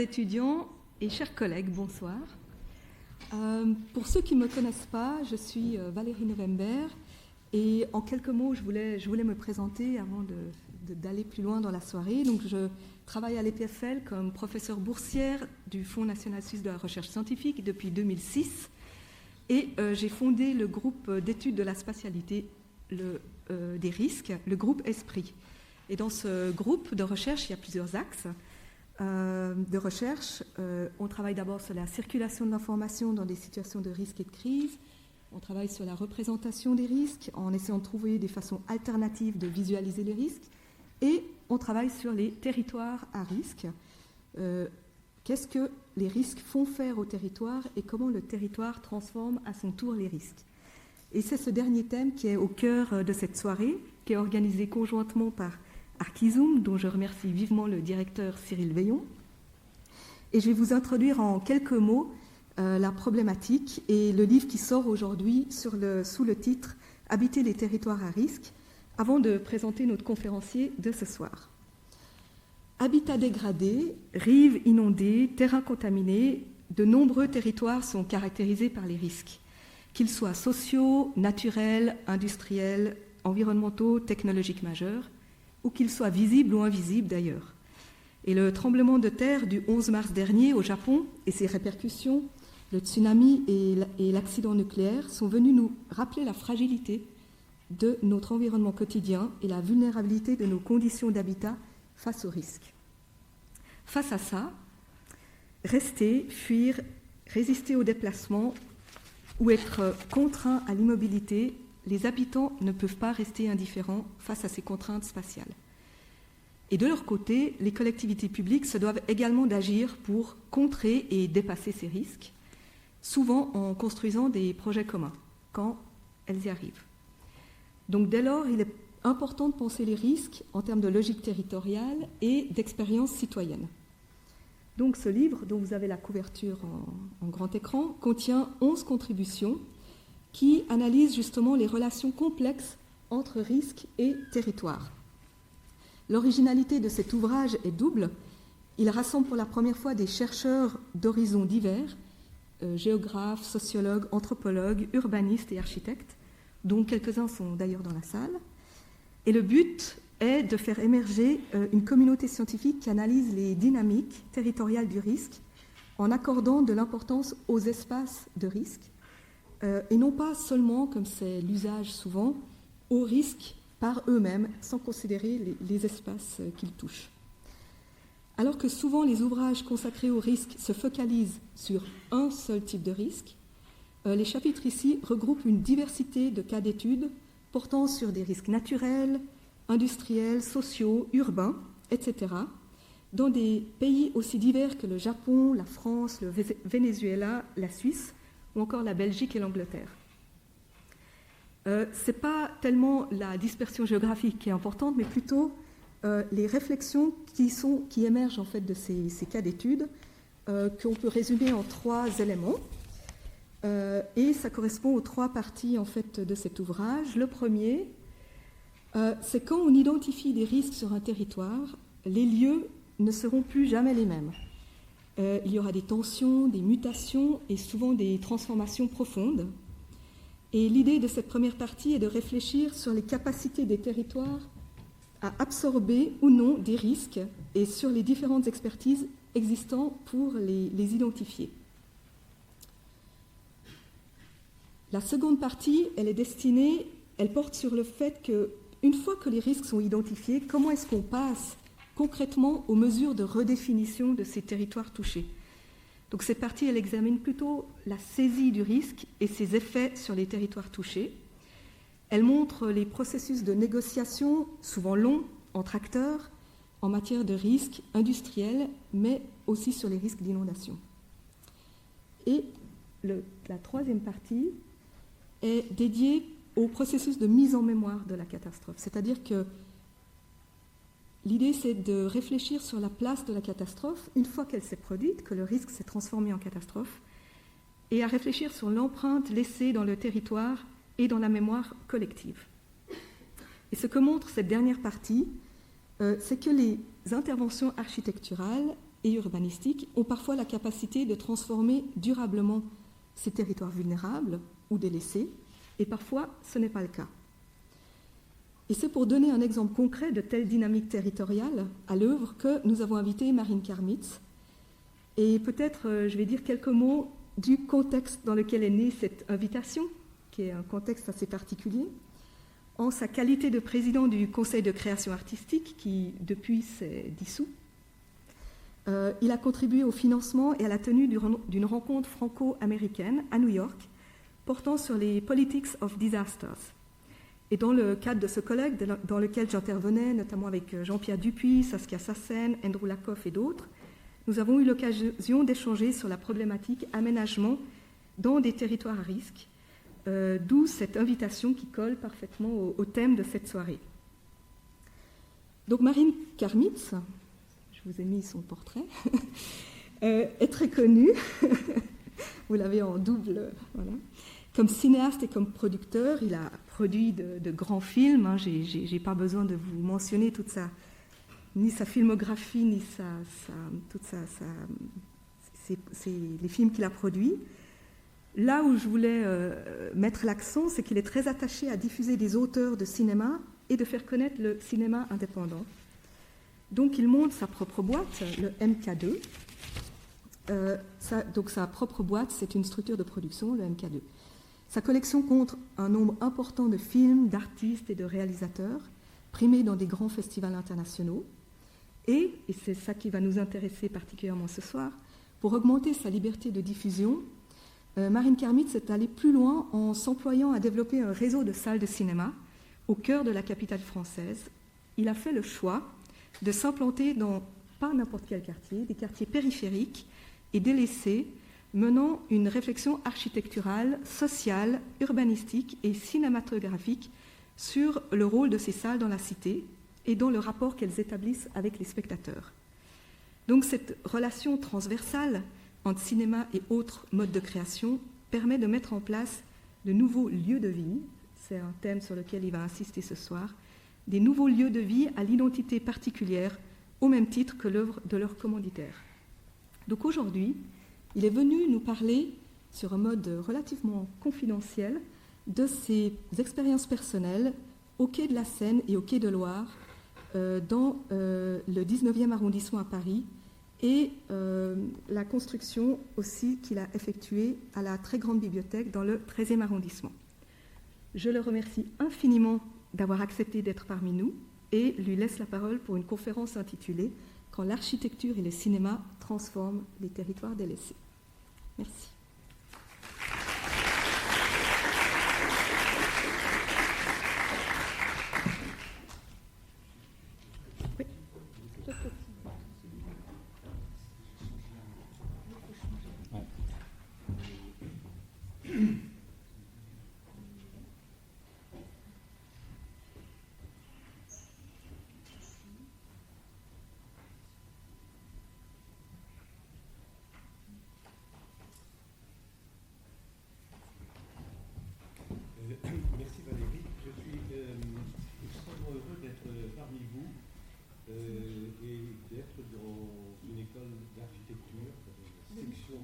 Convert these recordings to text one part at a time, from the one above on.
étudiants et chers collègues, bonsoir. Pour ceux qui ne me connaissent pas, je suis Valérie November et en quelques mots, je voulais me présenter avant d'aller plus loin dans la soirée. Donc, je travaille à l'EPFL comme professeure boursière du Fonds national suisse de la recherche scientifique depuis 2006 et j'ai fondé le groupe d'études de la spatialité des risques, le groupe ESPRIT. Et dans ce groupe de recherche, il y a plusieurs axes de recherche. On travaille d'abord sur la circulation de l'information dans des situations de risque et de crise. On travaille sur la représentation des risques en essayant de trouver des façons alternatives de visualiser les risques. Et on travaille sur les territoires à risque. Qu'est-ce que les risques font faire au territoire et comment le territoire transforme à son tour les risques. Et c'est ce dernier thème qui est au cœur de cette soirée, qui est organisée conjointement par Archizoom, dont je remercie vivement le directeur Cyril Veillon. Et je vais vous introduire en quelques mots la problématique et le livre qui sort aujourd'hui sous le titre « Habiter les territoires à risque », avant de présenter notre conférencier de ce soir. Habitat dégradé, rives inondées, terrains contaminés, de nombreux territoires sont caractérisés par les risques, qu'ils soient sociaux, naturels, industriels, environnementaux, technologiques majeurs, ou qu'ils soient visibles ou invisibles d'ailleurs. Et le tremblement de terre du 11 mars dernier au Japon et ses répercussions, le tsunami et l'accident nucléaire sont venus nous rappeler la fragilité de notre environnement quotidien et la vulnérabilité de nos conditions d'habitat face aux risques. Face à ça, rester, fuir, résister au déplacement ou être contraints à l'immobilité, les habitants ne peuvent pas rester indifférents face à ces contraintes spatiales. Et de leur côté, les collectivités publiques se doivent également d'agir pour contrer et dépasser ces risques, souvent en construisant des projets communs, quand elles y arrivent. Donc dès lors, il est important de penser les risques en termes de logique territoriale et d'expérience citoyenne. Donc ce livre, dont vous avez la couverture en grand écran, contient 11 contributions qui analyse justement les relations complexes entre risque et territoire. L'originalité de cet ouvrage est double. Il rassemble pour la première fois des chercheurs d'horizons divers, géographes, sociologues, anthropologues, urbanistes et architectes, dont quelques-uns sont d'ailleurs dans la salle. Et le but est de faire émerger une communauté scientifique qui analyse les dynamiques territoriales du risque en accordant de l'importance aux espaces de risque, et non pas seulement, comme c'est l'usage souvent, aux risques par eux-mêmes, sans considérer les espaces qu'ils touchent. Alors que souvent les ouvrages consacrés aux risques se focalisent sur un seul type de risque, les chapitres ici regroupent une diversité de cas d'études portant sur des risques naturels, industriels, sociaux, urbains, etc., dans des pays aussi divers que le Japon, la France, le Venezuela, la Suisse, ou encore la Belgique et l'Angleterre. Ce n'est pas tellement la dispersion géographique qui est importante, mais plutôt les réflexions qui émergent en fait de ces cas d'études, qu'on peut résumer en 3 éléments. Et ça correspond aux 3 parties en fait, de cet ouvrage. Le premier, c'est quand on identifie des risques sur un territoire, les lieux ne seront plus jamais les mêmes. Il y aura des tensions, des mutations et souvent des transformations profondes. Et l'idée de cette première partie est de réfléchir sur les capacités des territoires à absorber ou non des risques et sur les différentes expertises existantes pour les identifier. La seconde partie, elle porte sur le fait qu'une fois que les risques sont identifiés, comment est-ce qu'on passe concrètement aux mesures de redéfinition de ces territoires touchés. Donc cette partie, elle examine plutôt la saisie du risque et ses effets sur les territoires touchés. Elle montre les processus de négociation, souvent longs, entre acteurs, en matière de risques industriels, mais aussi sur les risques d'inondation. Et la troisième partie est dédiée au processus de mise en mémoire de la catastrophe, c'est-à-dire que l'idée, c'est de réfléchir sur la place de la catastrophe une fois qu'elle s'est produite, que le risque s'est transformé en catastrophe, et à réfléchir sur l'empreinte laissée dans le territoire et dans la mémoire collective. Et ce que montre cette dernière partie, c'est que les interventions architecturales et urbanistiques ont parfois la capacité de transformer durablement ces territoires vulnérables ou délaissés, et parfois ce n'est pas le cas. Et c'est pour donner un exemple concret de telle dynamique territoriale à l'œuvre que nous avons invité Marine Karmitz. Et peut-être je vais dire quelques mots du contexte dans lequel est née cette invitation, qui est un contexte assez particulier. En sa qualité de président du Conseil de création artistique, qui depuis s'est dissous, il a contribué au financement et à la tenue d'une rencontre franco-américaine à New York portant sur les Politics of Disasters. Et dans le cadre de ce colloque, dans lequel j'intervenais, notamment avec Jean-Pierre Dupuis, Saskia Sassen, Andrew Lakoff et d'autres, nous avons eu l'occasion d'échanger sur la problématique aménagement dans des territoires à risque, d'où cette invitation qui colle parfaitement au thème de cette soirée. Donc Marine Karmitz, je vous ai mis son portrait, est très connue, vous l'avez en double, voilà. Comme cinéaste et comme producteur, il a produit de grands films, hein. Je n'ai pas besoin de vous mentionner ni sa filmographie, ni les films qu'il a produits. Là où je voulais mettre l'accent, c'est qu'il est très attaché à diffuser des auteurs de cinéma et de faire connaître le cinéma indépendant. Donc il monte sa propre boîte, le MK2. Donc sa propre boîte, c'est une structure de production, le MK2. Sa collection compte un nombre important de films, d'artistes et de réalisateurs, primés dans des grands festivals internationaux. Et c'est ça qui va nous intéresser particulièrement ce soir, pour augmenter sa liberté de diffusion, Marine Karmitz est allée plus loin en s'employant à développer un réseau de salles de cinéma au cœur de la capitale française. Il a fait le choix de s'implanter dans pas n'importe quel quartier, des quartiers périphériques et délaissés, menant une réflexion architecturale, sociale, urbanistique et cinématographique sur le rôle de ces salles dans la cité et dans le rapport qu'elles établissent avec les spectateurs. Donc cette relation transversale entre cinéma et autres modes de création permet de mettre en place de nouveaux lieux de vie, c'est un thème sur lequel il va insister ce soir, des nouveaux lieux de vie à l'identité particulière au même titre que l'œuvre de leur commanditaire. Donc aujourd'hui, il est venu nous parler sur un mode relativement confidentiel de ses expériences personnelles au Quai de la Seine et au Quai de Loire dans le 19e arrondissement à Paris et la construction aussi qu'il a effectuée à la très grande bibliothèque dans le 13e arrondissement. Je le remercie infiniment d'avoir accepté d'être parmi nous et lui laisse la parole pour une conférence intitulée « Quand l'architecture et le cinéma transforment les territoires délaissés ». Merci. Merci Valérie. Je suis extrêmement heureux d'être parmi vous et d'être dans une école d'architecture, section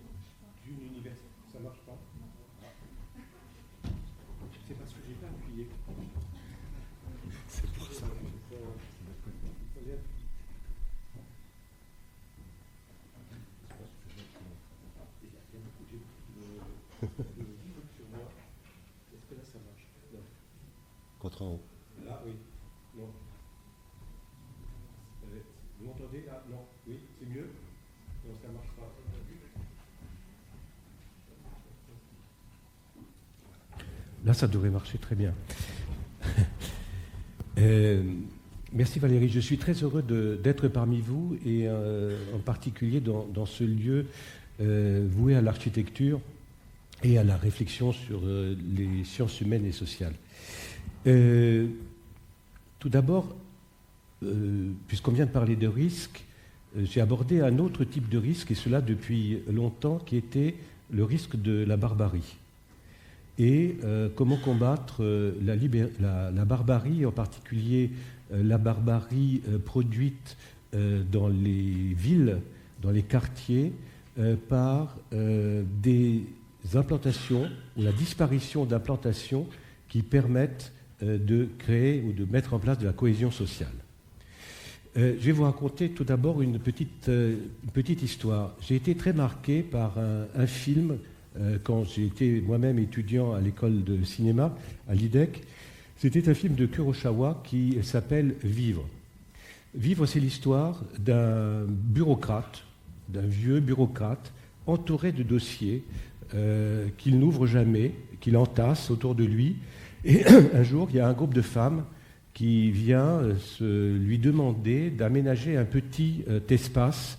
d'une université. Ça marche pas? C'est parce que j'ai pas appuyé. C'est pour ça. Contre en haut. Là, oui. Non. Vous m'entendez là? Non. Oui, c'est mieux? Non, ça ne marche pas. Là, ça devrait marcher très bien. Merci Valérie. Je suis très heureux d'être parmi vous et en particulier dans ce lieu voué à l'architecture et à la réflexion sur les sciences humaines et sociales. Tout d'abord, puisqu'on vient de parler de risque, j'ai abordé un autre type de risque, et cela depuis longtemps, qui était le risque de la barbarie. Et comment combattre la barbarie, en particulier la barbarie produite dans les villes dans les quartiers par des implantations ou la disparition d'implantations qui permettent de créer ou de mettre en place de la cohésion sociale. Je vais vous raconter tout d'abord une petite histoire. J'ai été très marqué par un film quand j'étais moi-même étudiant à l'école de cinéma à l'IDEC. C'était un film de Kurosawa qui s'appelle « Vivre ». Vivre, c'est l'histoire d'un bureaucrate, d'un vieux bureaucrate, entouré de dossiers qu'il n'ouvre jamais, qu'il entasse autour de lui. Et un jour, il y a un groupe de femmes qui vient lui demander d'aménager un petit espace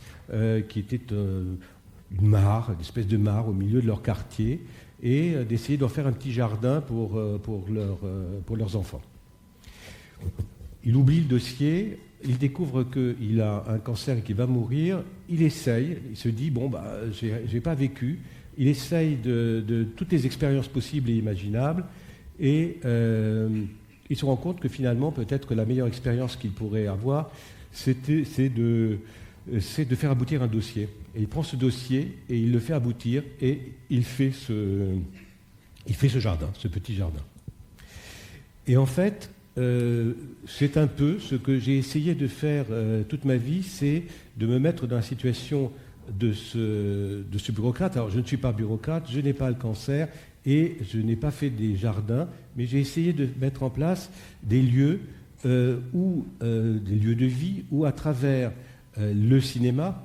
qui était une mare, une espèce de mare au milieu de leur quartier, et d'essayer d'en faire un petit jardin pour leurs enfants. Il oublie le dossier, il découvre qu'il a un cancer et qu'il va mourir, il essaye, il se dit, j'ai pas vécu, il essaye de toutes les expériences possibles et imaginables, et il se rend compte que finalement, peut-être que la meilleure expérience qu'il pourrait avoir, c'est de faire aboutir un dossier. Et il prend ce dossier et il le fait aboutir et il fait ce jardin, ce petit jardin. Et en fait, c'est un peu ce que j'ai essayé de faire toute ma vie, c'est de me mettre dans la situation de ce bureaucrate. Alors, je ne suis pas bureaucrate, je n'ai pas le cancer et je n'ai pas fait des jardins, mais j'ai essayé de mettre en place des lieux des lieux de vie où, à travers le cinéma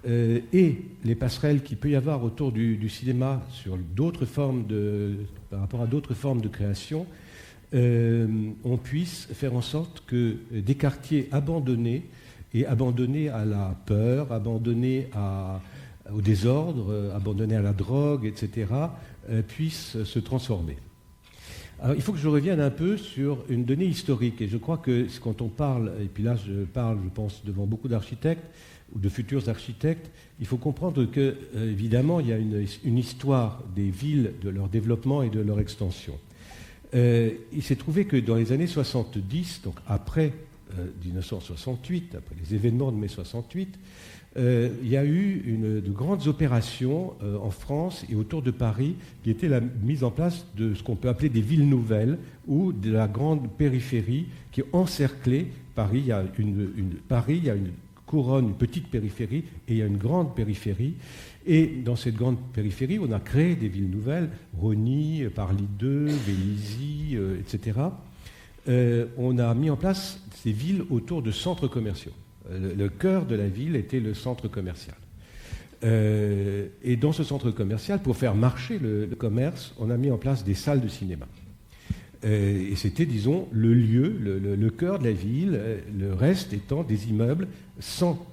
et les passerelles qu'il peut y avoir autour du cinéma sur par rapport à d'autres formes de création, on puisse faire en sorte que des quartiers abandonnés à la peur, abandonnés au désordre, abandonnés à la drogue, etc., puissent se transformer. Alors, il faut que je revienne un peu sur une donnée historique, et je crois que quand on parle, et puis là je parle, je pense, devant beaucoup d'architectes ou de futurs architectes, il faut comprendre que, évidemment, il y a une histoire des villes, de leur développement et de leur extension. Il s'est trouvé que dans les années 70, donc après 1968, après les événements de mai 68, il y a eu de grandes opérations en France et autour de Paris qui étaient la mise en place de ce qu'on peut appeler des villes nouvelles ou de la grande périphérie qui encerclait Paris. Il y a une couronne, une petite périphérie et il y a une grande périphérie. Et dans cette grande périphérie, on a créé des villes nouvelles, Rosny, Parly 2, Vélizy, etc. On a mis en place ces villes autour de centres commerciaux. Le cœur de la ville était le centre commercial. Et dans ce centre commercial, pour faire marcher le commerce, on a mis en place des salles de cinéma. Et c'était, disons, le lieu, le cœur de la ville, le reste étant des immeubles sans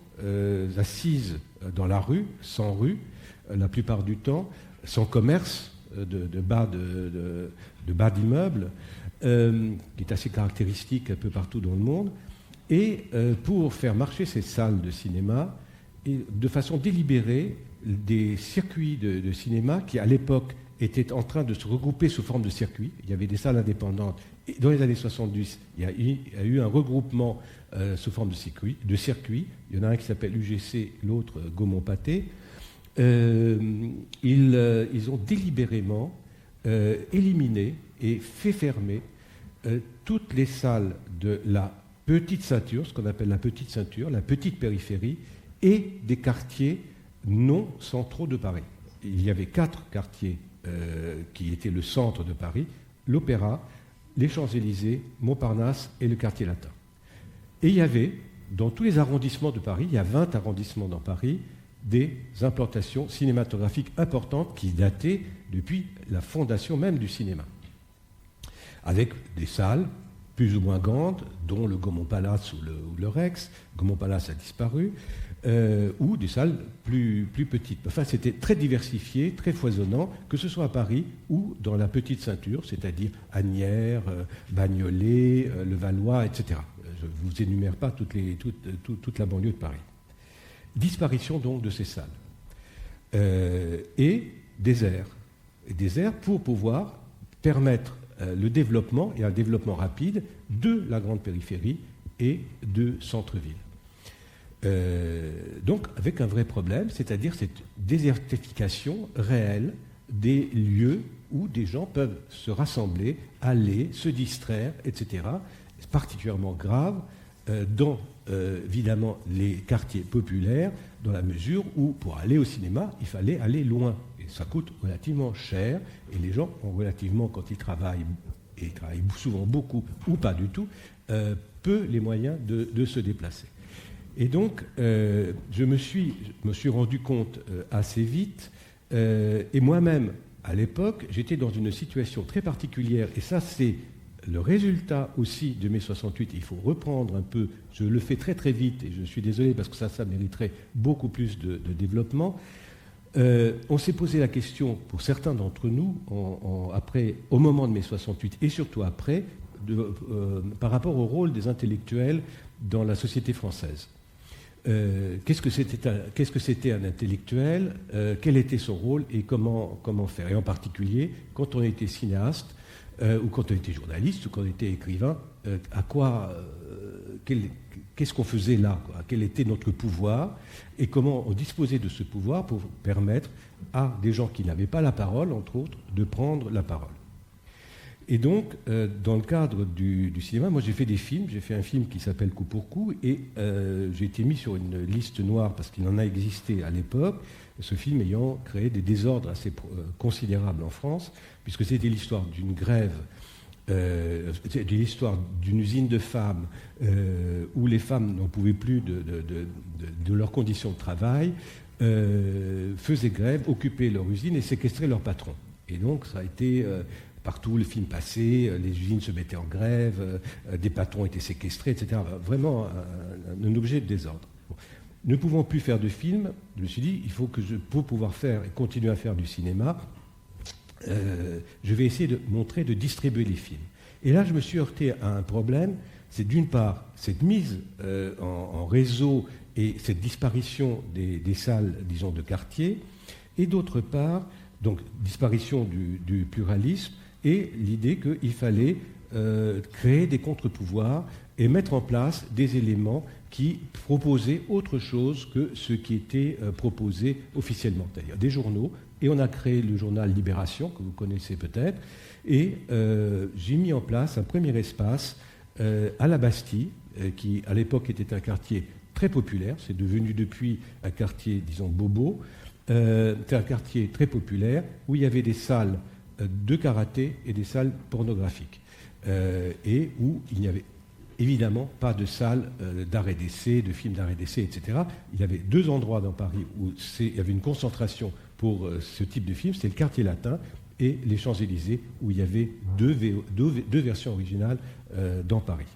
assises dans la rue, sans rue, la plupart du temps, sans commerce de bas d'immeubles, qui est assez caractéristique un peu partout dans le monde. Et pour faire marcher ces salles de cinéma, et de façon délibérée, des circuits de cinéma qui, à l'époque, étaient en train de se regrouper sous forme de circuits. Il y avait des salles indépendantes. Et dans les années 70, il y a eu un regroupement sous forme de circuits. Il y en a un qui s'appelle UGC, l'autre Gaumont-Pâté. Ils ont délibérément éliminé et fait fermer toutes les salles de la petite ceinture, ce qu'on appelle la petite ceinture, la petite périphérie, et des quartiers non centraux de Paris. Il y avait 4 quartiers qui étaient le centre de Paris: l'Opéra, les Champs-Élysées, Montparnasse et le quartier latin. Et il y avait, dans tous les arrondissements de Paris, il y a 20 arrondissements dans Paris, des implantations cinématographiques importantes qui dataient depuis la fondation même du cinéma, avec des salles plus ou moins grandes, dont le Gaumont Palace ou le Rex. Gaumont Palace a disparu, ou des salles plus petites. Enfin, c'était très diversifié, très foisonnant, que ce soit à Paris ou dans la petite ceinture, c'est-à-dire Asnières, Bagnolet, Levallois, etc. Je ne vous énumère pas toute la banlieue de Paris. Disparition donc de ces salles. Et désert. Et désert pour pouvoir permettre le développement, et un développement rapide, de la grande périphérie et de centre-ville. Donc avec un vrai problème, c'est-à-dire cette désertification réelle des lieux où des gens peuvent se rassembler, aller, se distraire, etc. C'est particulièrement grave dans, évidemment, les quartiers populaires, dans la mesure où, pour aller au cinéma, il fallait aller loin. Et ça coûte relativement cher, et les gens ont relativement, quand ils travaillent, et ils travaillent souvent beaucoup, ou pas du tout, peu les moyens de se déplacer. Et donc, je me suis rendu compte assez vite, et moi-même, à l'époque, j'étais dans une situation très particulière, et ça, c'est le résultat aussi de mai 68. Il faut reprendre un peu, je le fais très très vite, et je suis désolé parce que ça mériterait beaucoup plus de développement. On s'est posé la question, pour certains d'entre nous, après, au moment de mai 68, et surtout après, par rapport au rôle des intellectuels dans la société française. Qu'est-ce que c'était un intellectuel, quel était son rôle et comment faire. Et en particulier, quand on était cinéaste, ou quand on était journaliste, ou quand on était écrivain, qu'est-ce qu'on faisait là, quoi, quel était notre pouvoir, et comment on disposait de ce pouvoir pour permettre à des gens qui n'avaient pas la parole, entre autres, de prendre la parole. Et donc, dans le cadre du cinéma, moi j'ai fait des films. J'ai fait un film qui s'appelle Coup pour coup, et j'ai été mis sur une liste noire parce qu'il en a existé à l'époque, ce film ayant créé des désordres assez considérables en France, puisque c'était l'histoire d'une grève, c'était l'histoire d'une usine de femmes où les femmes n'en pouvaient plus de leurs conditions de travail, faisaient grève, occupaient leur usine et séquestraient leur patron. Et donc ça a été... partout, le film passait, les usines se mettaient en grève, des patrons étaient séquestrés, etc. Vraiment un objet de désordre. Bon. Ne pouvant plus faire de film, je me suis dit, il faut que pour pouvoir faire et continuer à faire du cinéma, je vais essayer de distribuer les films. Et là, je me suis heurté à un problème, c'est d'une part cette mise en réseau et cette disparition des salles, disons, de quartier, et d'autre part, donc disparition du pluralisme, et l'idée qu'il fallait créer des contre-pouvoirs et mettre en place des éléments qui proposaient autre chose que ce qui était proposé officiellement, c'est-à-dire des journaux. Et on a créé le journal Libération, que vous connaissez peut-être, et j'ai mis en place un premier espace à la Bastille, qui à l'époque était un quartier très populaire, c'est devenu depuis un quartier, disons, bobo. C'est un quartier très populaire où il y avait des salles de karaté et des salles pornographiques, et où il n'y avait évidemment pas de salles d'art et d'essai, de films d'art et d'essai, etc. Il y avait deux endroits dans Paris où il y avait une concentration pour ce type de film, c'était le quartier latin et les Champs-Élysées, où il y avait deux versions originales dans Paris.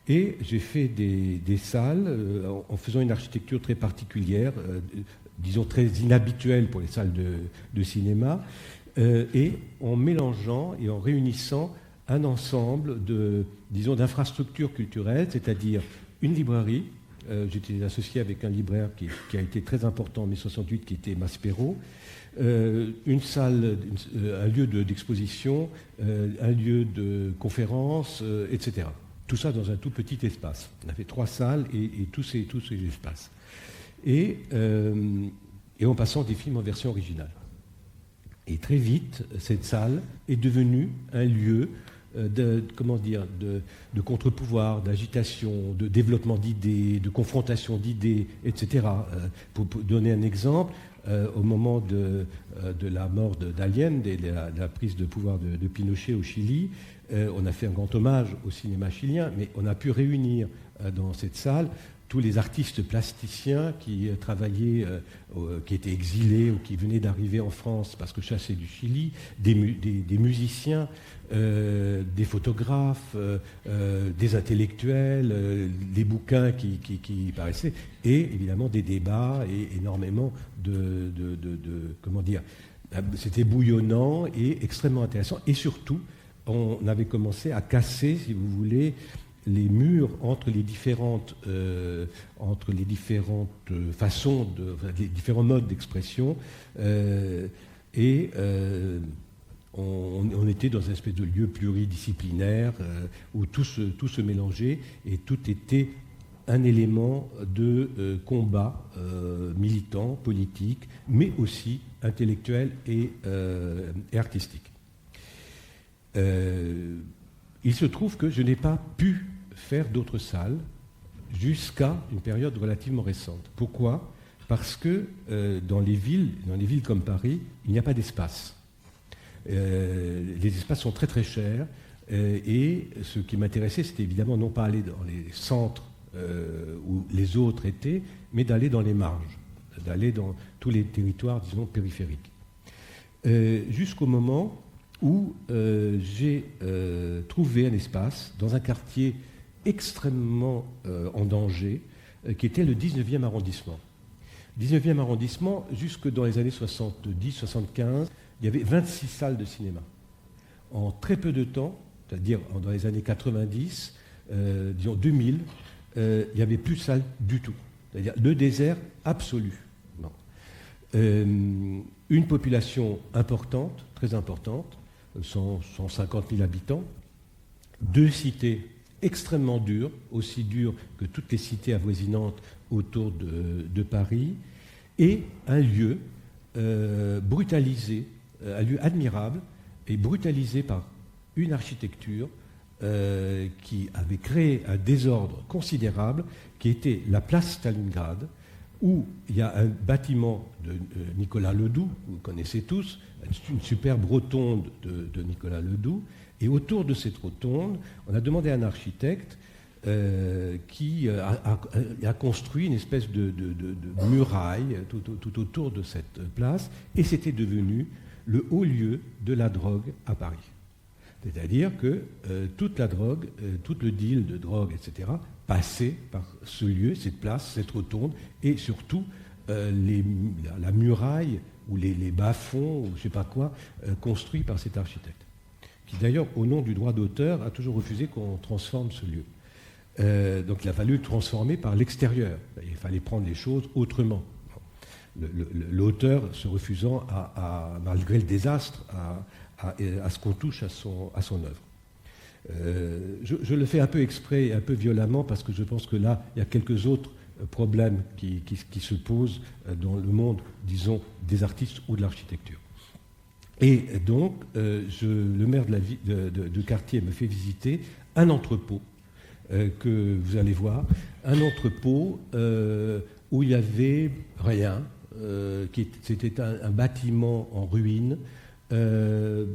Et j'ai fait des salles en faisant une architecture très particulière, disons très inhabituelle pour les salles de cinéma, et en mélangeant et en réunissant un ensemble d'infrastructures culturelles, c'est-à-dire une librairie. J'étais associé avec un libraire qui a été très important en mai 68, qui était Maspero, une salle, un lieu d'exposition, un lieu de conférence, etc. Tout ça dans un tout petit espace. On a fait 3 salles et tous ces espaces. Et en passant des films en version originale. Et très vite, cette salle est devenue un lieu de contre-pouvoir, d'agitation, de développement d'idées, de confrontation d'idées, etc. Pour donner un exemple, au moment de la mort d'Allende et de la prise de pouvoir de Pinochet au Chili, on a fait un grand hommage au cinéma chilien, mais on a pu réunir dans cette salle tous les artistes plasticiens qui travaillaient, qui étaient exilés ou qui venaient d'arriver en France parce que chassés du Chili, des musiciens, des photographes, des intellectuels, des bouquins qui paraissaient, et évidemment des débats et énormément c'était bouillonnant et extrêmement intéressant. Et surtout, on avait commencé à casser, si vous voulez, les murs entre les différentes façons, les différents modes d'expression, et on était dans une espèce de lieu pluridisciplinaire où tout se mélangeait et tout était un élément de combat militant, politique, mais aussi intellectuel et artistique. Il se trouve que je n'ai pas pu faire d'autres salles jusqu'à une période relativement récente. Pourquoi ? Parce que dans les villes comme Paris, il n'y a pas d'espace. Les espaces sont très très chers et ce qui m'intéressait, c'était évidemment non pas aller dans les centres où les autres étaient, mais d'aller dans les marges, d'aller dans tous les territoires, disons, périphériques. Jusqu'au moment où j'ai trouvé un espace dans un quartier extrêmement en danger, qui était le 19e arrondissement. 19e arrondissement, jusque dans les années 70-75, il y avait 26 salles de cinéma. En très peu de temps, c'est-à-dire dans les années 90, disons 2000, il n'y avait plus de salles du tout. C'est-à-dire le désert absolu. Bon. Une population importante, très importante, 150 000 habitants, 2 cités extrêmement dures, aussi dures que toutes les cités avoisinantes autour de Paris, et un lieu brutalisé, un lieu admirable et brutalisé par une architecture qui avait créé un désordre considérable, qui était la place Stalingrad, où il y a un bâtiment de Nicolas Ledoux, vous connaissez tous, une superbe rotonde de Nicolas Ledoux, et autour de cette rotonde, on a demandé à un architecte qui a construit une espèce de muraille tout autour de cette place, et c'était devenu le haut lieu de la drogue à Paris. C'est-à-dire que toute la drogue, tout le deal de drogue, etc., passait par ce lieu, cette place, cette rotonde, et surtout la muraille ou les bas-fonds, ou je ne sais pas quoi, construits par cet architecte, qui d'ailleurs, au nom du droit d'auteur, a toujours refusé qu'on transforme ce lieu. Donc il a fallu le transformer par l'extérieur. Il fallait prendre les choses autrement. L'auteur se refusant, malgré le désastre, à ce qu'on touche à son œuvre. Je le fais un peu exprès et un peu violemment parce que je pense que là, il y a quelques autres problèmes qui se posent dans le monde, disons, des artistes ou de l'architecture. Et donc, le maire de quartier me fait visiter un entrepôt que vous allez voir, un entrepôt où il y avait rien, c'était un bâtiment en ruine, un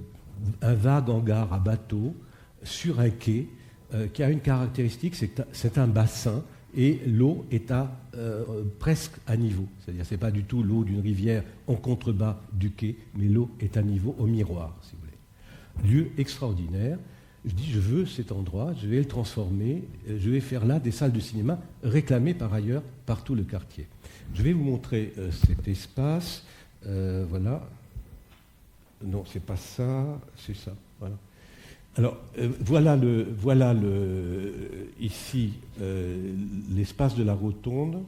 vague hangar à bateau sur un quai qui a une caractéristique, c'est un bassin et l'eau est presque à niveau. C'est-à-dire c'est pas du tout l'eau d'une rivière en contrebas du quai, mais l'eau est à niveau au miroir, si vous voulez. Lieu extraordinaire. Je dis, je veux cet endroit, je vais le transformer, je vais faire là des salles de cinéma réclamées par ailleurs par tout le quartier. Je vais vous montrer cet espace. Voilà. Non, c'est pas ça, c'est ça. Voilà. Alors, voilà ici l'espace de la rotonde.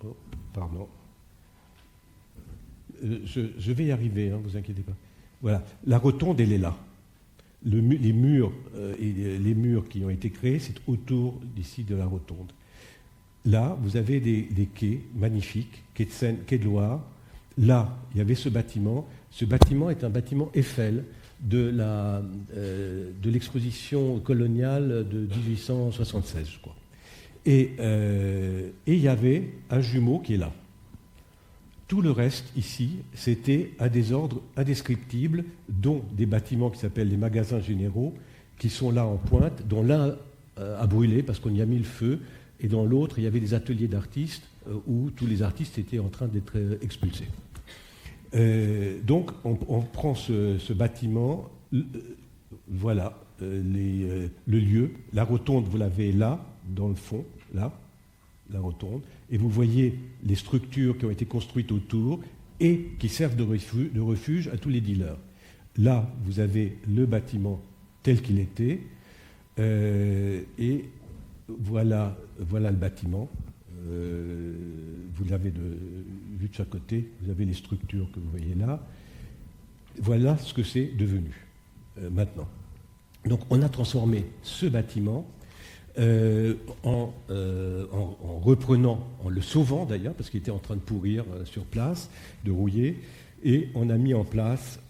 Oh, pardon. Je vais y arriver, ne vous inquiétez pas. Voilà, la rotonde, elle est là. Les murs qui ont été créés, c'est autour d'ici de la rotonde. Là, vous avez des quais magnifiques, quai de Seine, quai de Loire. Là, il y avait ce bâtiment. Ce bâtiment est un bâtiment Eiffel de l'exposition coloniale de 1876, je crois. Et il y avait un jumeau qui est là. Tout le reste, ici, c'était un désordre indescriptible, dont des bâtiments qui s'appellent les magasins généraux, qui sont là en pointe, dont l'un a brûlé parce qu'on y a mis le feu, et dans l'autre, il y avait des ateliers d'artistes où tous les artistes étaient en train d'être expulsés. Donc, on prend ce bâtiment, voilà, le lieu, la rotonde, vous l'avez là, dans le fond, là, la rotonde, et vous voyez les structures qui ont été construites autour et qui servent de refuge à tous les dealers. Là, vous avez le bâtiment tel qu'il était, et voilà le bâtiment. Vous l'avez vu de chaque côté, vous avez les structures que vous voyez là. Voilà ce que c'est devenu maintenant. Donc on a transformé ce bâtiment en reprenant, en le sauvant d'ailleurs, parce qu'il était en train de pourrir sur place, de rouiller, et on a mis en place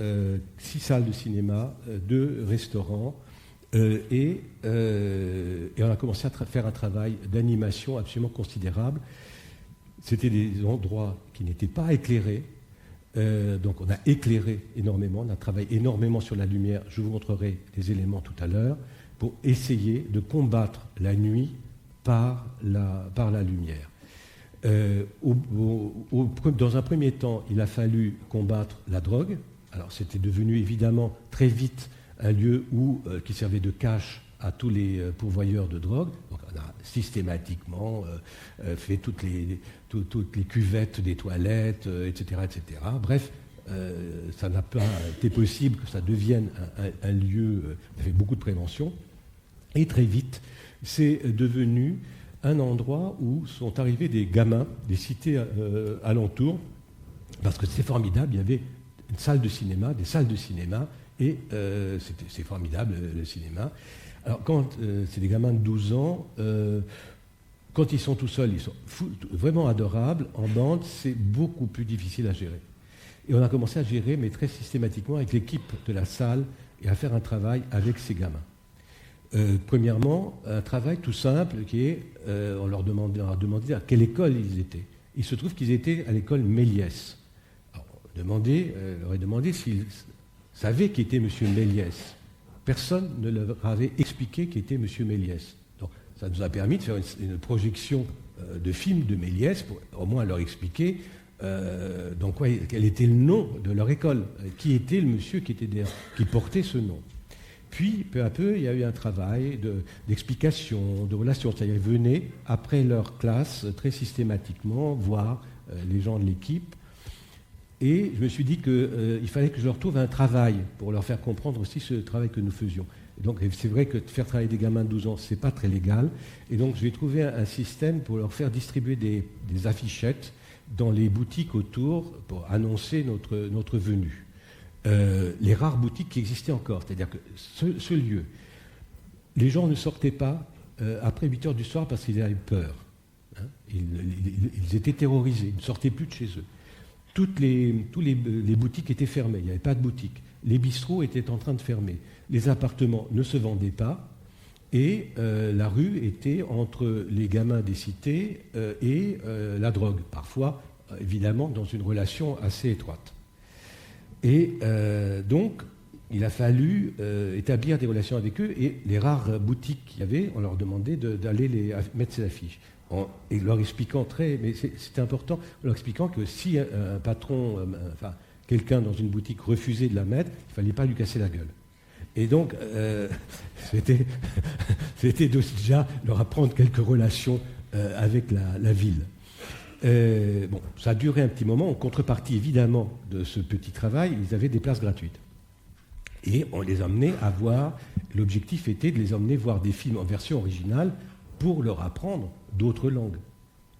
6 salles de cinéma, 2 restaurants, et on a commencé à faire un travail d'animation absolument considérable. C'était des endroits qui n'étaient pas éclairés, donc on a éclairé énormément, on a travaillé énormément sur la lumière, je vous montrerai les éléments tout à l'heure, pour essayer de combattre la nuit par la lumière. Dans un premier temps, il a fallu combattre la drogue. Alors c'était devenu évidemment très vite un lieu qui servait de cache à tous les pourvoyeurs de drogue. Donc on a systématiquement fait toutes les cuvettes des toilettes, etc., etc. Bref, ça n'a pas été possible que ça devienne un lieu avec beaucoup de prévention. Et très vite, c'est devenu un endroit où sont arrivés des gamins des cités alentours, parce que c'est formidable, il y avait une salle de cinéma, des salles de cinéma, et c'est formidable le cinéma. Alors quand c'est des gamins de 12 ans, quand ils sont tout seuls, ils sont vraiment adorables. En bande, c'est beaucoup plus difficile à gérer. Et on a commencé à gérer, mais très systématiquement, avec l'équipe de la salle, et à faire un travail avec ces gamins. Premièrement, un travail tout simple qui est, on leur a demandé à quelle école ils étaient. Il se trouve qu'ils étaient à l'école Méliès. Alors, on leur a demandé s'ils savaient qui était M. Méliès. Personne ne leur avait expliqué qui était M. Méliès. Donc, ça nous a permis de faire une projection de film de Méliès pour au moins leur expliquer quel était le nom de leur école, qui était le monsieur qui portait ce nom. Puis, peu à peu, il y a eu un travail d'explication, de relation. C'est-à-dire, ils venaient, après leur classe, très systématiquement, voir les gens de l'équipe. Et je me suis dit qu'il fallait que je leur trouve un travail pour leur faire comprendre aussi ce travail que nous faisions. Et donc, c'est vrai que faire travailler des gamins de 12 ans, ce n'est pas très légal. Et donc, je vais trouver un système pour leur faire distribuer des affichettes dans les boutiques autour pour annoncer notre venue. Les rares boutiques qui existaient encore. C'est-à-dire que ce lieu, les gens ne sortaient pas après 8 heures du soir parce qu'ils avaient peur. Hein. Ils étaient terrorisés, ils ne sortaient plus de chez eux. Toutes les boutiques étaient fermées, il n'y avait pas de boutique. Les bistrots étaient en train de fermer. Les appartements ne se vendaient pas. Et la rue était entre les gamins des cités et la drogue. Parfois, évidemment, dans une relation assez étroite. Et donc, il a fallu établir des relations avec eux, et les rares boutiques qu'il y avait, on leur demandait d'aller mettre ces affiches. Et leur expliquant mais c'était important, leur expliquant que si un patron, quelqu'un dans une boutique refusait de la mettre, il ne fallait pas lui casser la gueule. Et donc, c'était déjà leur apprendre quelques relations avec la ville. Ça a duré un petit moment. En contrepartie, évidemment, de ce petit travail, ils avaient des places gratuites. Et on les emmenait à voir. L'objectif était de les emmener voir des films en version originale pour leur apprendre d'autres langues.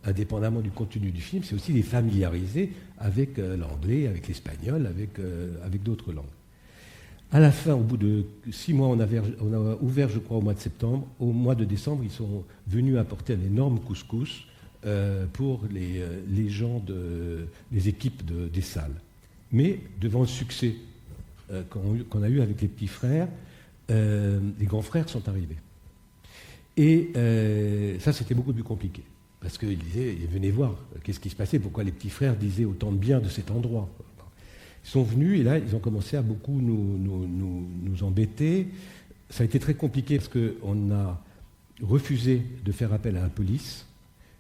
Indépendamment du contenu du film, c'est aussi les familiariser avec l'anglais, avec l'espagnol, avec d'autres langues. À la fin, au bout de 6 mois, on a ouvert, je crois, au mois de septembre. Au mois de décembre, ils sont venus apporter un énorme couscous pour les gens des équipes des salles. Mais devant le succès qu'on a eu avec les petits frères, les grands frères sont arrivés. Et ça, c'était beaucoup plus compliqué. Parce qu'ils venaient voir qu'est-ce qui se passait, pourquoi les petits frères disaient autant de bien de cet endroit. Ils sont venus et là, ils ont commencé à beaucoup nous embêter. Ça a été très compliqué parce qu'on a refusé de faire appel à la police.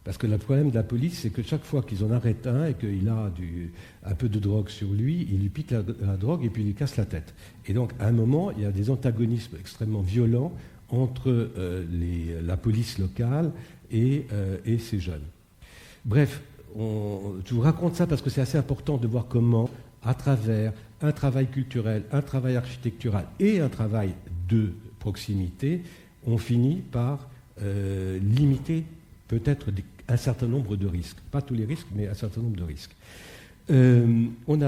Parce que le problème de la police, c'est que chaque fois qu'ils en arrêtent un et qu'il a un peu de drogue sur lui, il lui pique la drogue et puis il lui casse la tête. Et donc, à un moment, il y a des antagonismes extrêmement violents entre la police locale et ces jeunes. Bref, je vous raconte ça parce que c'est assez important de voir comment, à travers un travail culturel, un travail architectural et un travail de proximité, on finit par limiter peut-être un certain nombre de risques. Pas tous les risques, mais un certain nombre de risques. On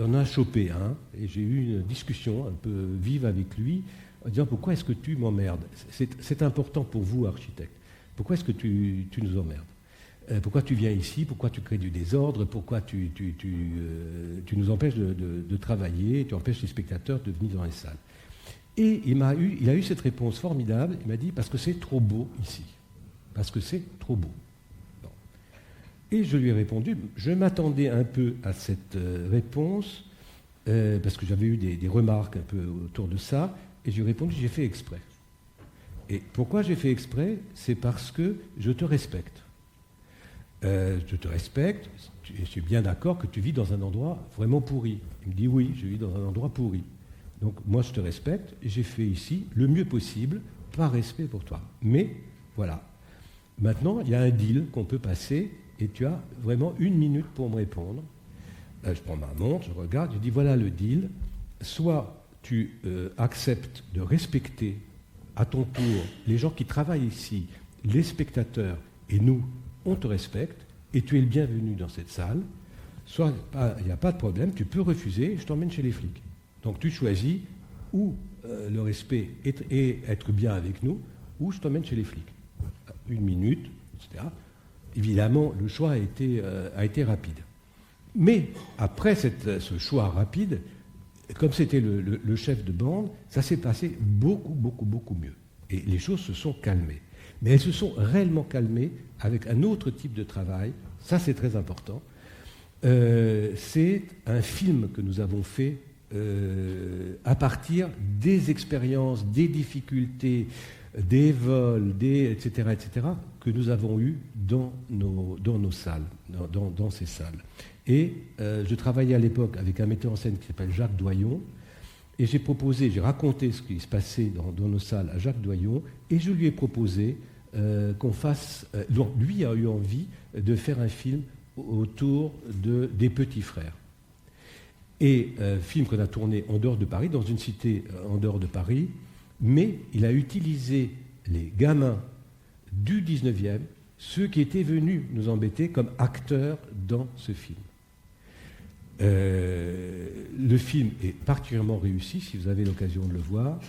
en a chopé un, et j'ai eu une discussion un peu vive avec lui. en disant pourquoi est-ce que tu m'emmerdes? C'est important pour vous, architecte. Pourquoi est-ce que tu nous emmerdes? Pourquoi tu viens ici? Pourquoi tu crées du désordre? Pourquoi tu nous empêches de travailler? Tu empêches les spectateurs de venir dans les salles? Et il a eu cette réponse formidable. Il m'a dit parce que c'est trop beau ici. Parce que c'est trop beau. Bon. Et je lui ai répondu, je m'attendais un peu à cette réponse, parce que j'avais eu des remarques un peu autour de ça, et je lui ai répondu, j'ai fait exprès. Et pourquoi j'ai fait exprès? C'est parce que je te respecte. Je te respecte, je suis bien d'accord que tu vis dans un endroit vraiment pourri. Il me dit oui, je vis dans un endroit pourri. Donc moi je te respecte, et j'ai fait ici le mieux possible, par respect pour toi. Mais voilà, maintenant il y a un deal qu'on peut passer, et tu as vraiment 1 minute pour me répondre. Je prends ma montre, je regarde, je dis voilà le deal, soit tu acceptes de respecter à ton tour les gens qui travaillent ici, les spectateurs et nous, on te respecte et tu es le bienvenu dans cette salle, soit il n'y a pas de problème, tu peux refuser, je t'emmène chez les flics. Donc tu choisis ou le respect et être bien avec nous, ou je t'emmène chez les flics. 1 minute, etc. Évidemment, le choix a été rapide. Mais après ce choix rapide, comme c'était le chef de bande, ça s'est passé beaucoup mieux. Et les choses se sont calmées. Mais elles se sont réellement calmées avec un autre type de travail. Ça, c'est très important. C'est un film que nous avons fait à partir des expériences, des difficultés, des vols, etc., que nous avons eus dans nos salles, dans ces salles. Et je travaillais à l'époque avec un metteur en scène qui s'appelle Jacques Doyon, et j'ai raconté ce qui se passait dans nos salles à Jacques Doyon, et je lui ai proposé qu'on fasse... lui a eu envie de faire un film autour des petits frères. Et film qu'on a tourné en dehors de Paris, dans une cité en dehors de Paris, mais il a utilisé les gamins du 19e, ceux qui étaient venus nous embêter comme acteurs dans ce film. Le film est particulièrement réussi, si vous avez l'occasion de le voir,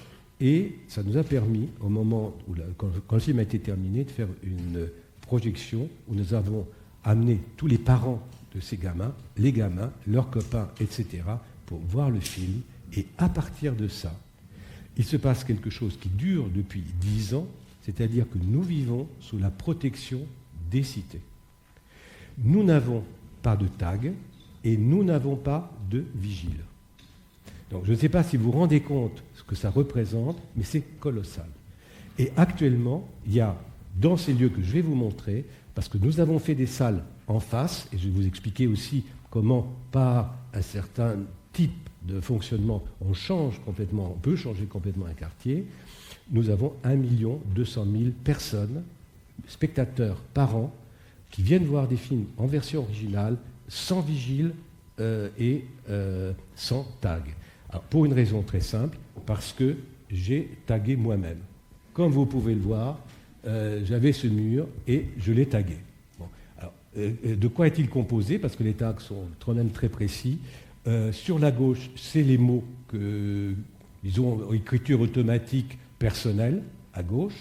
et ça nous a permis, au moment où quand le film a été terminé, de faire une projection où nous avons amené tous les parents de ces gamins, les gamins, leurs copains, etc., pour voir le film. Et à partir de ça, il se passe quelque chose qui dure depuis 10 ans, c'est-à-dire que nous vivons sous la protection des cités. Nous n'avons pas de tag et nous n'avons pas de vigile. Donc je ne sais pas si vous vous rendez compte ce que ça représente, mais c'est colossal. Et actuellement, il y a dans ces lieux que je vais vous montrer, parce que nous avons fait des salles en face, et je vais vous expliquer aussi comment, par un certain type de fonctionnement, on peut changer complètement un quartier. Nous avons 1 200 000 personnes, spectateurs par an, qui viennent voir des films en version originale, sans vigile et sans tag. Alors, pour une raison très simple, parce que j'ai tagué moi-même. Comme vous pouvez le voir, j'avais ce mur et je l'ai tagué. Bon. Alors, de quoi est-il composé? Parce que les tags sont quand même très précis. Sur la gauche, c'est les mots ils ont écriture automatique personnelle, à gauche.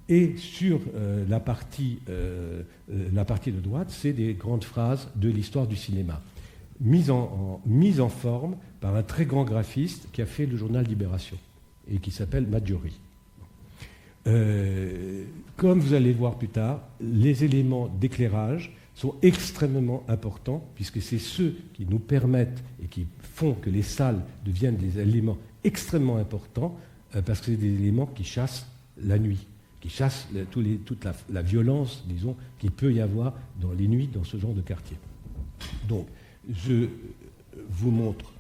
Et sur la partie de droite, c'est des grandes phrases de l'histoire du cinéma, mises en forme par un très grand graphiste qui a fait le journal Libération et qui s'appelle Maggiori. Comme vous allez voir plus tard, les éléments d'éclairage sont extrêmement importants puisque c'est ceux qui nous permettent et qui font que les salles deviennent des éléments extrêmement importants parce que c'est des éléments qui chassent la nuit, qui chassent toute la violence, disons, qu'il peut y avoir dans les nuits dans ce genre de quartier. Donc, je vous montre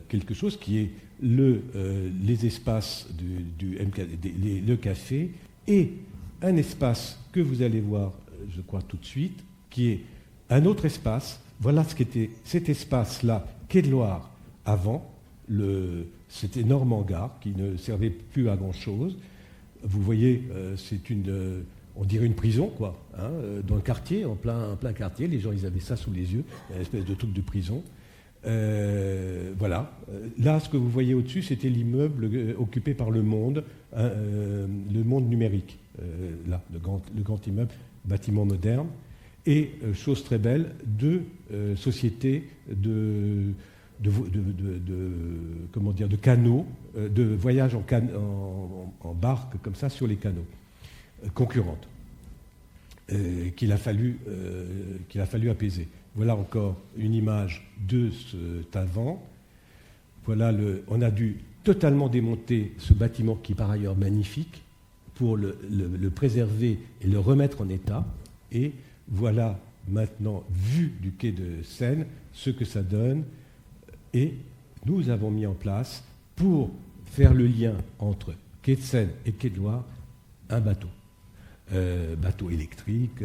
quelque chose qui est les espaces le café et un espace que vous allez voir, je crois, tout de suite, qui est un autre espace. Voilà ce qu'était cet espace-là, Quai de Loire, avant, cet énorme hangar qui ne servait plus à grand-chose. Vous voyez, on dirait une prison, quoi, hein, dans le quartier, en plein quartier. Les gens, ils avaient ça sous les yeux, une espèce de truc de prison. Voilà. Là, ce que vous voyez au-dessus, c'était l'immeuble occupé par le monde numérique. Là, le grand immeuble, bâtiment moderne. Et, chose très belle, deux sociétés de canaux, de voyage en barque, comme ça, sur les canaux, concurrentes, qu'il a fallu apaiser. Voilà encore une image de cet avant. Voilà on a dû totalement démonter ce bâtiment qui est par ailleurs magnifique pour le préserver et le remettre en état. Et voilà maintenant, vue du quai de Seine, ce que ça donne. Et nous avons mis en place, pour faire le lien entre quai de Seine et quai de Loire, un bateau. Bateau électrique,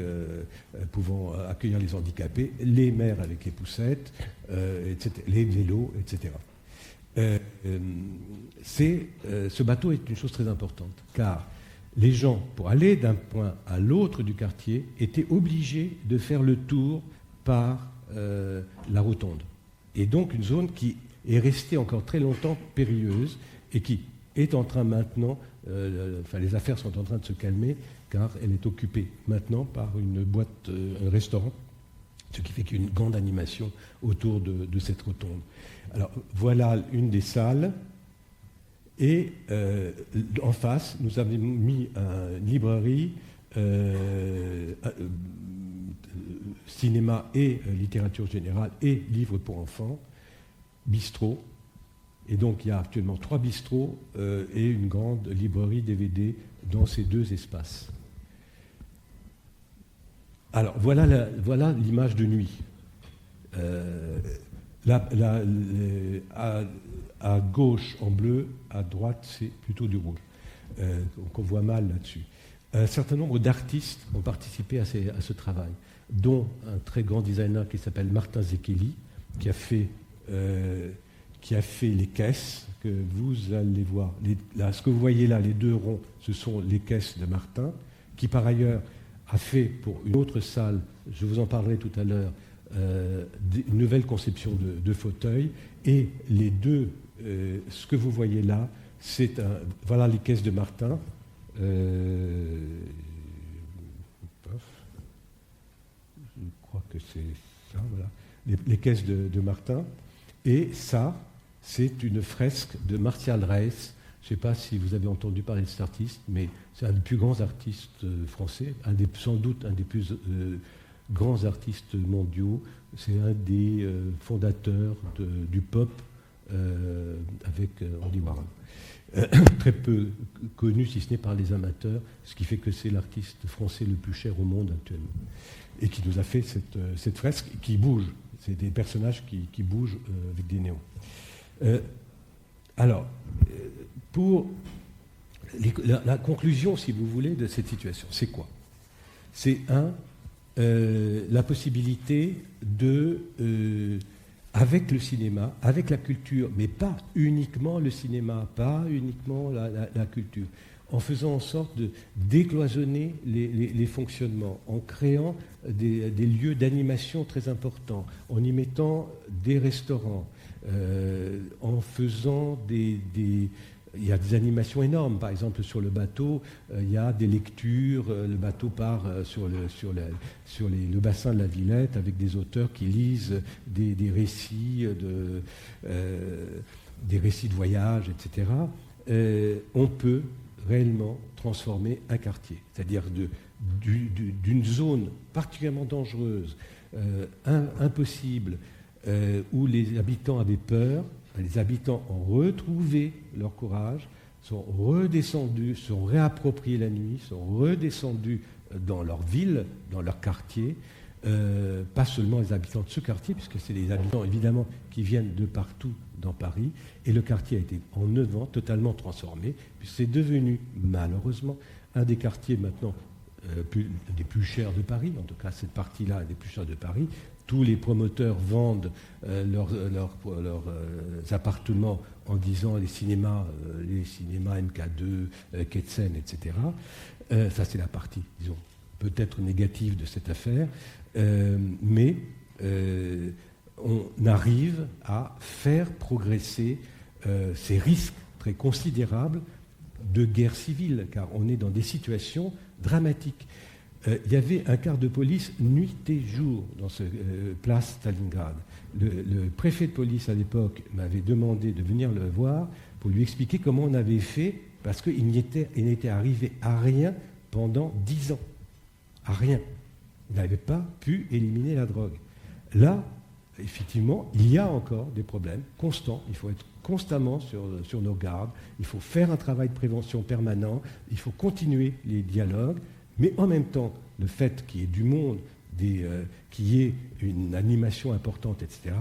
pouvant accueillir les handicapés, les mères avec les poussettes, etc., les vélos, etc. Ce bateau est une chose très importante, car les gens, pour aller d'un point à l'autre du quartier, étaient obligés de faire le tour par la rotonde. Et donc une zone qui est restée encore très longtemps périlleuse et qui est en train maintenant, les affaires sont en train de se calmer, car elle est occupée maintenant par une boîte, un restaurant, ce qui fait qu'il y a une grande animation autour de cette rotonde. Alors voilà une des salles, et en face, nous avons mis une librairie, cinéma et littérature générale, et livres pour enfants, bistrot. Et donc il y a actuellement 3 bistrots et une grande librairie DVD dans ces 2 espaces. Alors voilà l'image de nuit. À gauche en bleu, à droite c'est plutôt du rouge. Donc on voit mal là-dessus. Un certain nombre d'artistes ont participé à ce travail, dont un très grand designer qui s'appelle Martin Zekeli, qui a fait les caisses que vous allez voir. Ce que vous voyez là, les 2 ronds, ce sont les caisses de Martin, qui par ailleurs a fait pour une autre salle, je vous en parlerai tout à l'heure, une nouvelle conception de fauteuils. Et les 2, ce que vous voyez là, voilà les caisses de Martin. Je crois que c'est ça, voilà. Les caisses de Martin. Et ça, c'est une fresque de Martial Reis. Je ne sais pas si vous avez entendu parler de cet artiste, mais c'est un des plus grands artistes français, sans doute un des plus grands artistes mondiaux. C'est un des fondateurs du pop avec Andy Warhol. Très peu connu, si ce n'est par les amateurs, ce qui fait que c'est l'artiste français le plus cher au monde actuellement. Et qui nous a fait cette fresque qui bouge. C'est des personnages qui bougent avec des néons. Alors, pour la conclusion, si vous voulez, de cette situation, c'est quoi? C'est la possibilité avec le cinéma, avec la culture, mais pas uniquement le cinéma, pas uniquement la culture, en faisant en sorte de décloisonner les fonctionnements, en créant des lieux d'animation très importants, en y mettant des restaurants, en faisant il y a des animations énormes. Par exemple, sur le bateau, il y a des lectures. Le bateau part sur le bassin de la Villette avec des auteurs qui lisent des récits de voyage, etc. On peut réellement transformer un quartier, c'est-à-dire d'une zone particulièrement dangereuse, impossible, où les habitants avaient peur. Les habitants ont retrouvé leur courage, sont redescendus, sont réappropriés la nuit, sont redescendus dans leur ville, dans leur quartier, pas seulement les habitants de ce quartier, puisque c'est des habitants évidemment qui viennent de partout dans Paris, et le quartier a été en 9 ans totalement transformé, puisque c'est devenu malheureusement un des quartiers maintenant des plus chers de Paris, en tout cas cette partie-là est des plus chers de Paris. Tous les promoteurs vendent leurs appartements en disant les cinémas MK2, Quai de Seine, etc. Ça, c'est la partie, disons, peut-être négative de cette affaire. Mais on arrive à faire progresser ces risques très considérables de guerre civile, car on est dans des situations dramatiques. Il y avait un quart de police nuit et jour dans ce place Stalingrad. Le préfet de police à l'époque m'avait demandé de venir le voir pour lui expliquer comment on avait fait, parce qu'il n'était arrivé à rien pendant 10 ans. À rien. Il n'avait pas pu éliminer la drogue. Là, effectivement, il y a encore des problèmes constants. Il faut être constamment sur nos gardes. Il faut faire un travail de prévention permanent. Il faut continuer les dialogues. Mais en même temps, le fait qu'il y ait du monde, qu'il y ait une animation importante, etc.,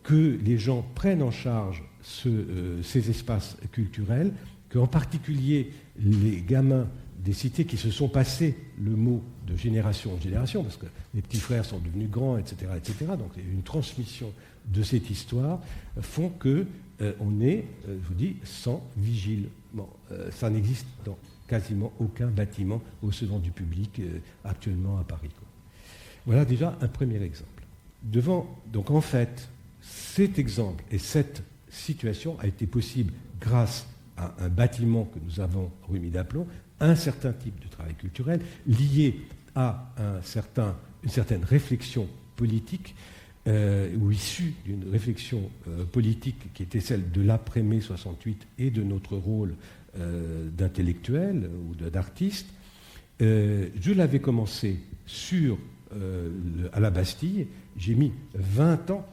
que les gens prennent en charge ces espaces culturels, qu'en particulier les gamins des cités qui se sont passés le mot de génération en génération, parce que les petits frères sont devenus grands, etc., etc., donc il y a une transmission de cette histoire, font que on est, je vous dis, sans vigile. Bon, ça n'existe dans quasiment aucun bâtiment recevant du public actuellement à Paris, quoi. Voilà déjà un premier exemple. Donc en fait, cet exemple et cette situation a été possible grâce à un bâtiment que nous avons remis d'aplomb, un certain type de travail culturel lié à une certaine réflexion politique ou issue d'une réflexion politique qui était celle de l'après-mai 68 et de notre rôle d'intellectuel ou d'artiste. Je l'avais commencé à la Bastille. J'ai mis 20 ans.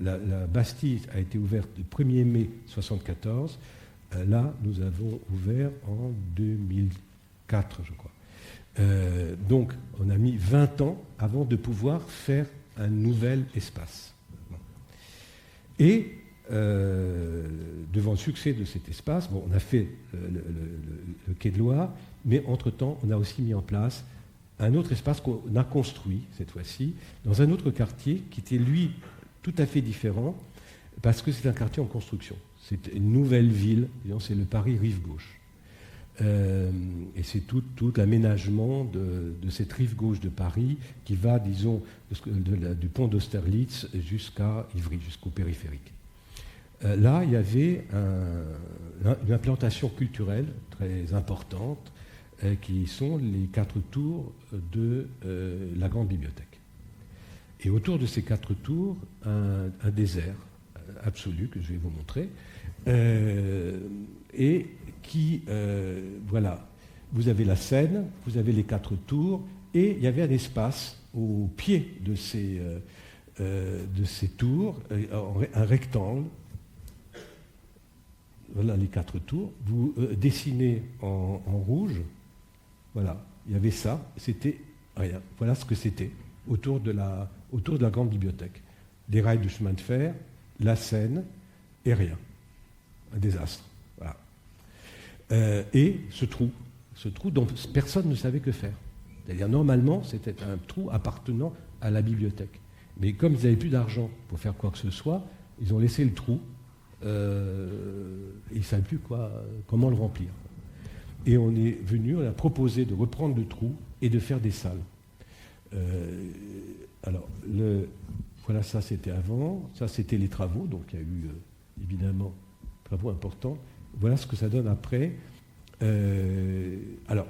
La Bastille a été ouverte le 1er mai 1974. Là, nous avons ouvert en 2004, je crois. Donc, on a mis 20 ans avant de pouvoir faire un nouvel espace. Et devant le succès de cet espace, on a fait le quai de Loire, mais entre-temps, on a aussi mis en place un autre espace qu'on a construit, cette fois-ci, dans un autre quartier qui était, lui, tout à fait différent, parce que c'est un quartier en construction. C'est une nouvelle ville, disons, c'est le Paris rive gauche. Et c'est tout l'aménagement de cette rive gauche de Paris qui va, disons, du pont d'Austerlitz jusqu'à Ivry, jusqu'au périphérique. Là, il y avait une implantation culturelle très importante qui sont les 4 tours de la grande bibliothèque. Et autour de ces 4 tours, un désert absolu que je vais vous montrer, et qui, voilà, vous avez la Seine, vous avez les 4 tours, et il y avait un espace au pied de ces tours, un rectangle. Voilà les 4 tours. Vous dessinez en rouge. Voilà, il y avait ça. C'était rien. Voilà ce que c'était autour de la grande bibliothèque. Des rails de chemin de fer, la Seine et rien. Un désastre. Voilà. Et ce trou dont personne ne savait que faire. C'est-à-dire, normalement, c'était un trou appartenant à la bibliothèque. Mais comme ils n'avaient plus d'argent pour faire quoi que ce soit, ils ont laissé le trou. Ils ne savaient plus comment le remplir. Et on est venu, on a proposé de reprendre le trou et de faire des salles. Voilà, ça c'était avant, ça c'était les travaux, donc il y a eu évidemment travaux importants. Voilà ce que ça donne après. Alors,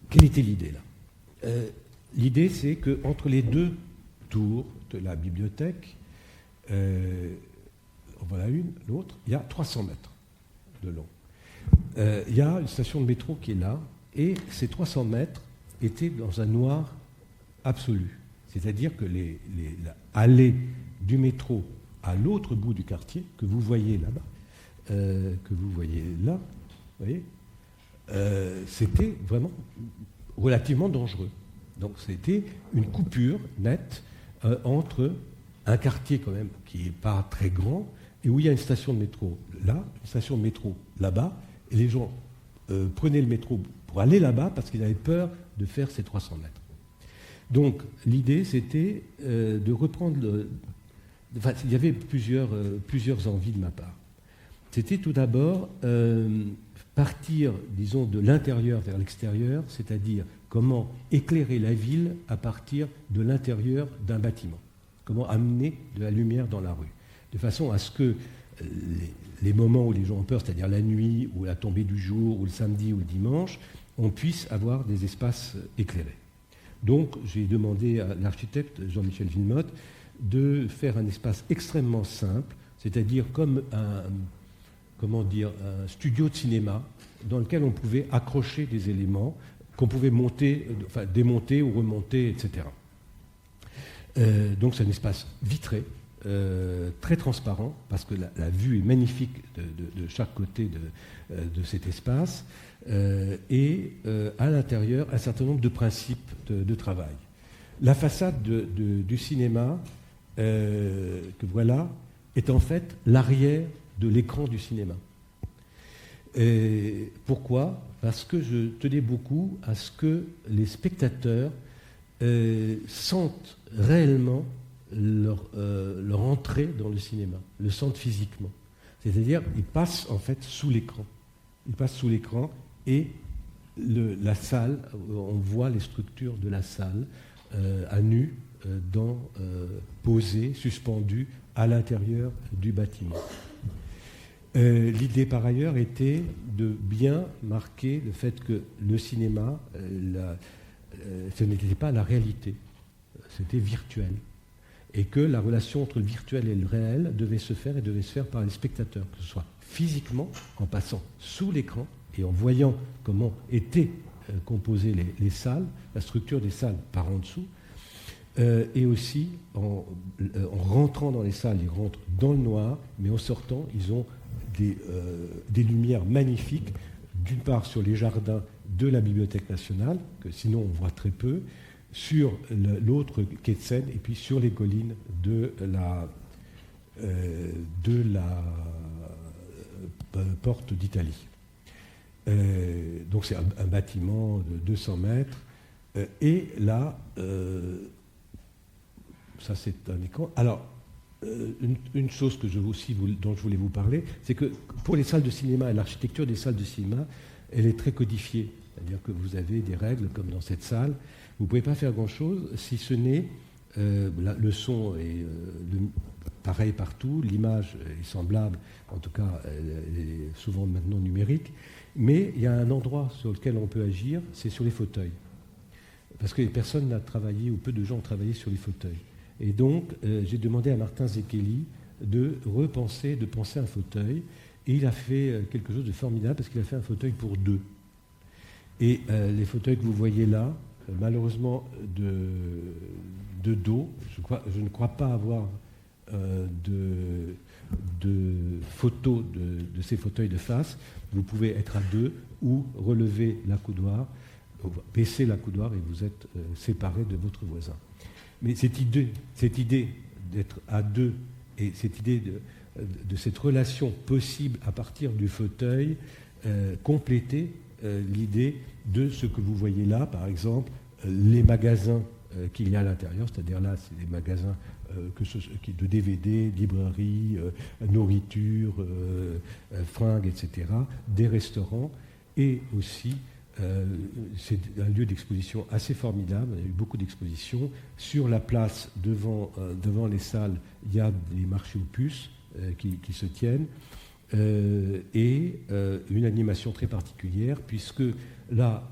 quelle était l'idée là ? L'idée c'est qu'entre les 2 tours de la bibliothèque, voilà une, l'autre, il y a 300 mètres de long. Il y a une station de métro qui est là, et ces 300 mètres étaient dans un noir absolu. C'est-à-dire que l'allée du métro à l'autre bout du quartier, que vous voyez là-bas, vous voyez, c'était vraiment relativement dangereux. Donc c'était une coupure nette entre un quartier quand même qui n'est pas très grand, et où il y a une station de métro là, une station de métro là-bas, et les gens prenaient le métro pour aller là-bas parce qu'ils avaient peur de faire ces 300 mètres. Donc l'idée c'était de reprendre il y avait plusieurs envies de ma part. C'était tout d'abord partir, disons, de l'intérieur vers l'extérieur, c'est-à-dire comment éclairer la ville à partir de l'intérieur d'un bâtiment. comment amener de la lumière dans la rue, de façon à ce que les moments où les gens ont peur, c'est-à-dire la nuit, ou la tombée du jour, ou le samedi, ou le dimanche, on puisse avoir des espaces éclairés. Donc, j'ai demandé à l'architecte Jean-Michel Villemotte de faire un espace extrêmement simple, c'est-à-dire comme un studio de cinéma dans lequel on pouvait accrocher des éléments qu'on pouvait démonter ou remonter, etc. Donc c'est un espace vitré, très transparent, parce que la vue est magnifique de chaque côté de cet espace, et à l'intérieur, un certain nombre de principes de travail. La façade du cinéma, que voilà, est en fait l'arrière de l'écran du cinéma. Et pourquoi ? Parce que je tenais beaucoup à ce que les spectateurs sentent réellement leur entrée dans le cinéma, le sentent physiquement. C'est-à-dire, ils passent en fait sous l'écran. Ils passent sous l'écran et la salle, on voit les structures de la salle à nu, posées, suspendues à l'intérieur du bâtiment. L'idée par ailleurs était de bien marquer le fait que le cinéma, ce n'était pas la réalité, c'était virtuel. Et que la relation entre le virtuel et le réel devait se faire par les spectateurs, que ce soit physiquement, en passant sous l'écran et en voyant comment étaient composées les salles, la structure des salles par en dessous, et aussi en rentrant dans les salles, ils rentrent dans le noir, mais en sortant, ils ont des lumières magnifiques, d'une part sur les jardins de la Bibliothèque nationale, que sinon on voit très peu, sur l'autre quai de Seine, et puis sur les collines de la Porte d'Italie. Donc c'est un bâtiment de 200 mètres, et là, ça c'est un écran. Alors, une chose dont je voulais vous parler, c'est que pour les salles de cinéma et l'architecture des salles de cinéma, elle est très codifiée. C'est-à-dire que vous avez des règles comme dans cette salle. Vous ne pouvez pas faire grand-chose si ce n'est le son est pareil partout, l'image est semblable, en tout cas elle est souvent maintenant numérique, mais il y a un endroit sur lequel on peut agir, c'est sur les fauteuils. Parce que personne n'a travaillé, ou peu de gens ont travaillé sur les fauteuils. Et donc, j'ai demandé à Martin Zekeli de penser un fauteuil, et il a fait quelque chose de formidable, parce qu'il a fait un fauteuil pour deux. Et les fauteuils que vous voyez là, malheureusement de dos, je ne crois pas avoir de photos de ces fauteuils de face. Vous pouvez être à deux ou relever l'accoudoir, baisser l'accoudoir et vous êtes séparés de votre voisin. Mais cette idée d'être à deux et cette idée de cette relation possible à partir du fauteuil complétait l'idée de ce que vous voyez là, par exemple, les magasins qu'il y a à l'intérieur, c'est-à-dire là, c'est des magasins de DVD, librairies, nourriture, fringues, etc., des restaurants, et aussi, c'est un lieu d'exposition assez formidable, il y a eu beaucoup d'expositions. Sur la place, devant les salles, il y a des marchés aux puces qui se tiennent, et une animation très particulière, puisque là,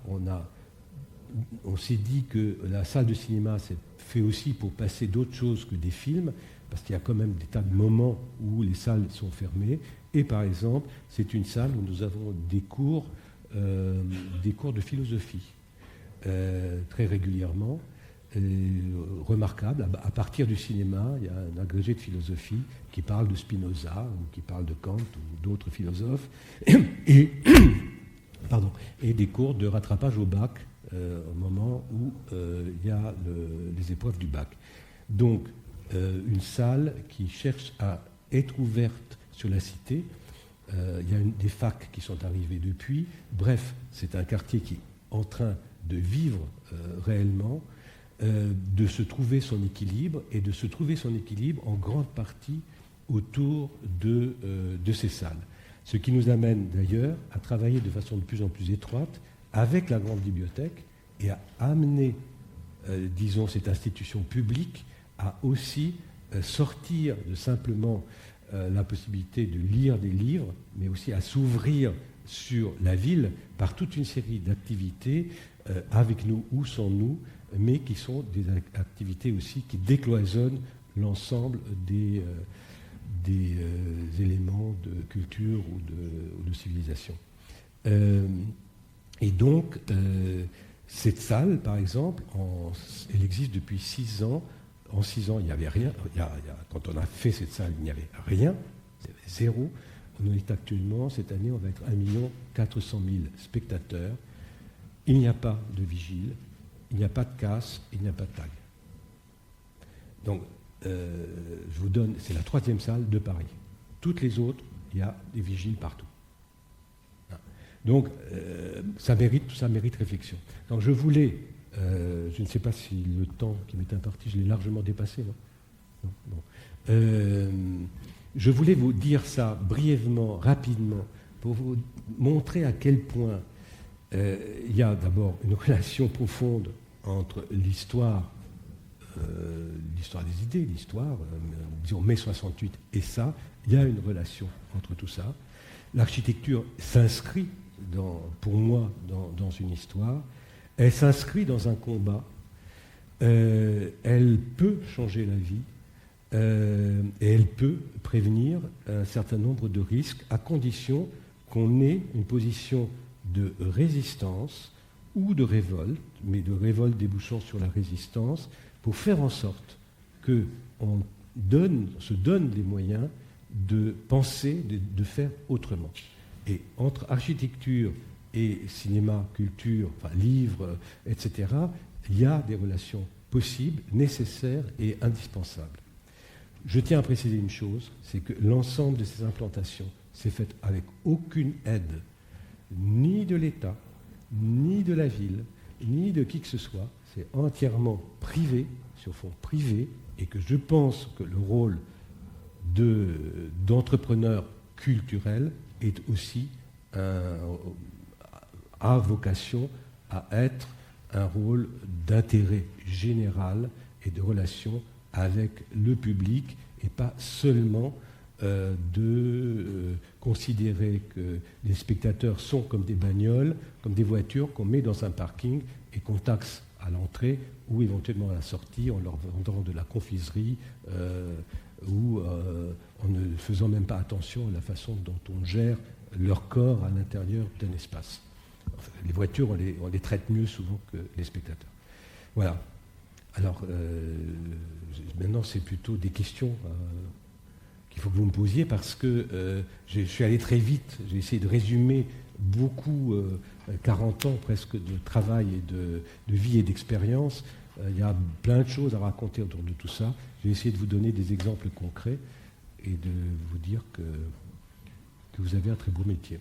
on s'est dit que la salle de cinéma s'est fait aussi pour passer d'autres choses que des films, parce qu'il y a quand même des tas de moments où les salles sont fermées. Et par exemple, c'est une salle où nous avons des cours de philosophie très régulièrement, remarquables. À partir du cinéma, il y a un agrégé de philosophie qui parle de Spinoza, ou qui parle de Kant, ou d'autres philosophes, et des cours de rattrapage au bac, au moment où il y a les épreuves du bac. Donc, une salle qui cherche à être ouverte sur la cité. Il y a des facs qui sont arrivés depuis. Bref, c'est un quartier qui est en train de vivre réellement, de se trouver son équilibre, et de se trouver son équilibre en grande partie autour de ces salles. Ce qui nous amène d'ailleurs à travailler de façon de plus en plus étroite avec la grande bibliothèque et à amener, disons, cette institution publique à aussi sortir de simplement la possibilité de lire des livres, mais aussi à s'ouvrir sur la ville par toute une série d'activités avec nous ou sans nous, mais qui sont des activités aussi qui décloisonnent l'ensemble des éléments de culture ou de civilisation. Et donc, cette salle, par exemple, elle existe depuis 6 ans. En 6 ans, il n'y avait rien. Quand on a fait cette salle, il n'y avait rien. C'était 0. On est actuellement, cette année, on va être 1 400 000 spectateurs. Il n'y a pas de vigile, il n'y a pas de casse, il n'y a pas de tag. Donc, je vous donne, c'est la 3e salle de Paris. Toutes les autres, il y a des vigiles partout. Donc, tout ça mérite réflexion. Donc, je voulais, je ne sais pas si le temps qui m'est imparti, je l'ai largement dépassé, non, bon. Je voulais vous dire ça brièvement, rapidement, pour vous montrer à quel point il y a d'abord une relation profonde entre l'histoire des idées, disons mai 68 et ça, il y a une relation entre tout ça. L'architecture s'inscrit, pour moi, dans une histoire. Elle s'inscrit dans un combat. Elle peut changer la vie. Et elle peut prévenir un certain nombre de risques à condition qu'on ait une position de résistance ou de révolte, mais de révolte débouchant sur la résistance, pour faire en sorte qu'on se donne les moyens de penser, de faire autrement. Et entre architecture et cinéma, culture, enfin livres, etc., il y a des relations possibles, nécessaires et indispensables. Je tiens à préciser une chose, c'est que l'ensemble de ces implantations s'est fait avec aucune aide, ni de l'État, ni de la ville, ni de qui que ce soit. C'est entièrement privé, sur fond privé, et que je pense que le rôle d'entrepreneur culturel est aussi a vocation à être un rôle d'intérêt général et de relation avec le public, et pas seulement de considérer que les spectateurs sont comme des bagnoles, comme des voitures qu'on met dans un parking et qu'on taxe à l'entrée ou éventuellement à la sortie en leur vendant de la confiserie ou en ne faisant même pas attention à la façon dont on gère leur corps à l'intérieur d'un espace. Enfin, les voitures, on les traite mieux souvent que les spectateurs. Voilà. Alors, maintenant, c'est plutôt des questions qu'il faut que vous me posiez, parce que je suis allé très vite. J'ai essayé de résumer beaucoup, 40 ans presque de travail et de vie et d'expérience. Il y a plein de choses à raconter autour de tout ça. J'ai essayé de vous donner des exemples concrets et de vous dire que vous avez un très beau métier.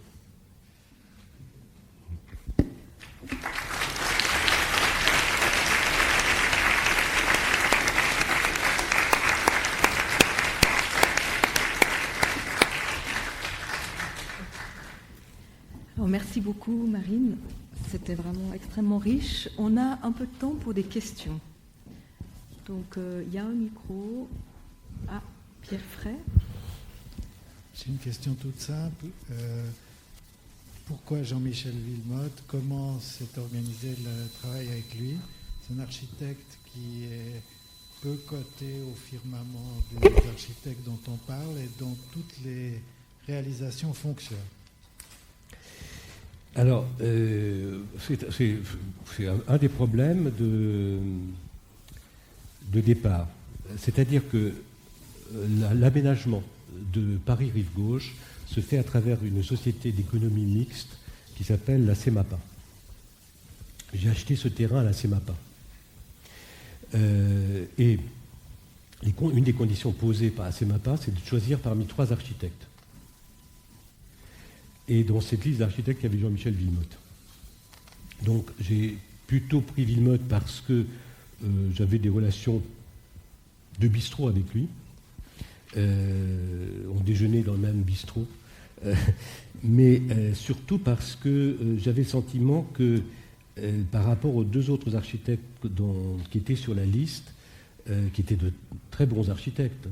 Alors, merci beaucoup, Marine. C'était vraiment extrêmement riche. On a un peu de temps pour des questions. Donc, il y a un micro. Ah, Pierre Fray. J'ai une question toute simple. Pourquoi Jean-Michel Villemotte? Comment s'est organisé le travail avec lui? C'est un architecte qui est peu coté au firmament des architectes dont on parle et dont toutes les réalisations fonctionnent. Alors, c'est un des problèmes de départ. C'est-à-dire que l'aménagement de Paris-Rive-Gauche se fait à travers une société d'économie mixte qui s'appelle la CEMAPA. J'ai acheté ce terrain à la CEMAPA. Et une des conditions posées par la CEMAPA, c'est de choisir parmi 3 architectes. Et dans cette liste d'architectes, il y avait Jean-Michel Villemotte. Donc j'ai plutôt pris Villemotte parce que j'avais des relations de bistrot avec lui. On déjeunait dans le même bistrot. Mais surtout parce que j'avais le sentiment que par rapport aux 2 autres architectes qui étaient sur la liste, qui étaient de très bons architectes,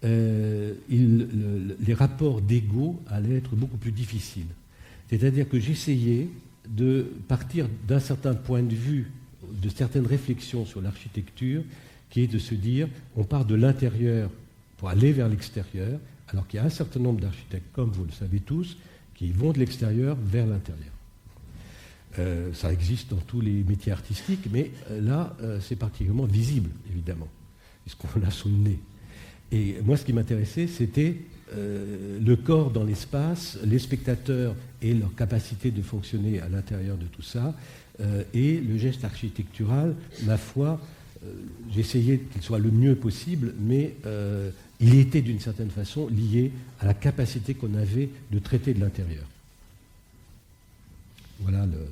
les rapports d'ego allaient être beaucoup plus difficiles. C'est-à-dire que j'essayais de partir d'un certain point de vue, de certaines réflexions sur l'architecture, qui est de se dire, on part de l'intérieur pour aller vers l'extérieur, alors qu'il y a un certain nombre d'architectes, comme vous le savez tous, qui vont de l'extérieur vers l'intérieur. Ça existe dans tous les métiers artistiques, mais là, c'est particulièrement visible, évidemment, puisqu'on l'a sous le nez. Et moi, ce qui m'intéressait, c'était le corps dans l'espace, les spectateurs et leur capacité de fonctionner à l'intérieur de tout ça, et le geste architectural, ma foi, j'essayais qu'il soit le mieux possible, mais il était d'une certaine façon lié à la capacité qu'on avait de traiter de l'intérieur. Voilà le...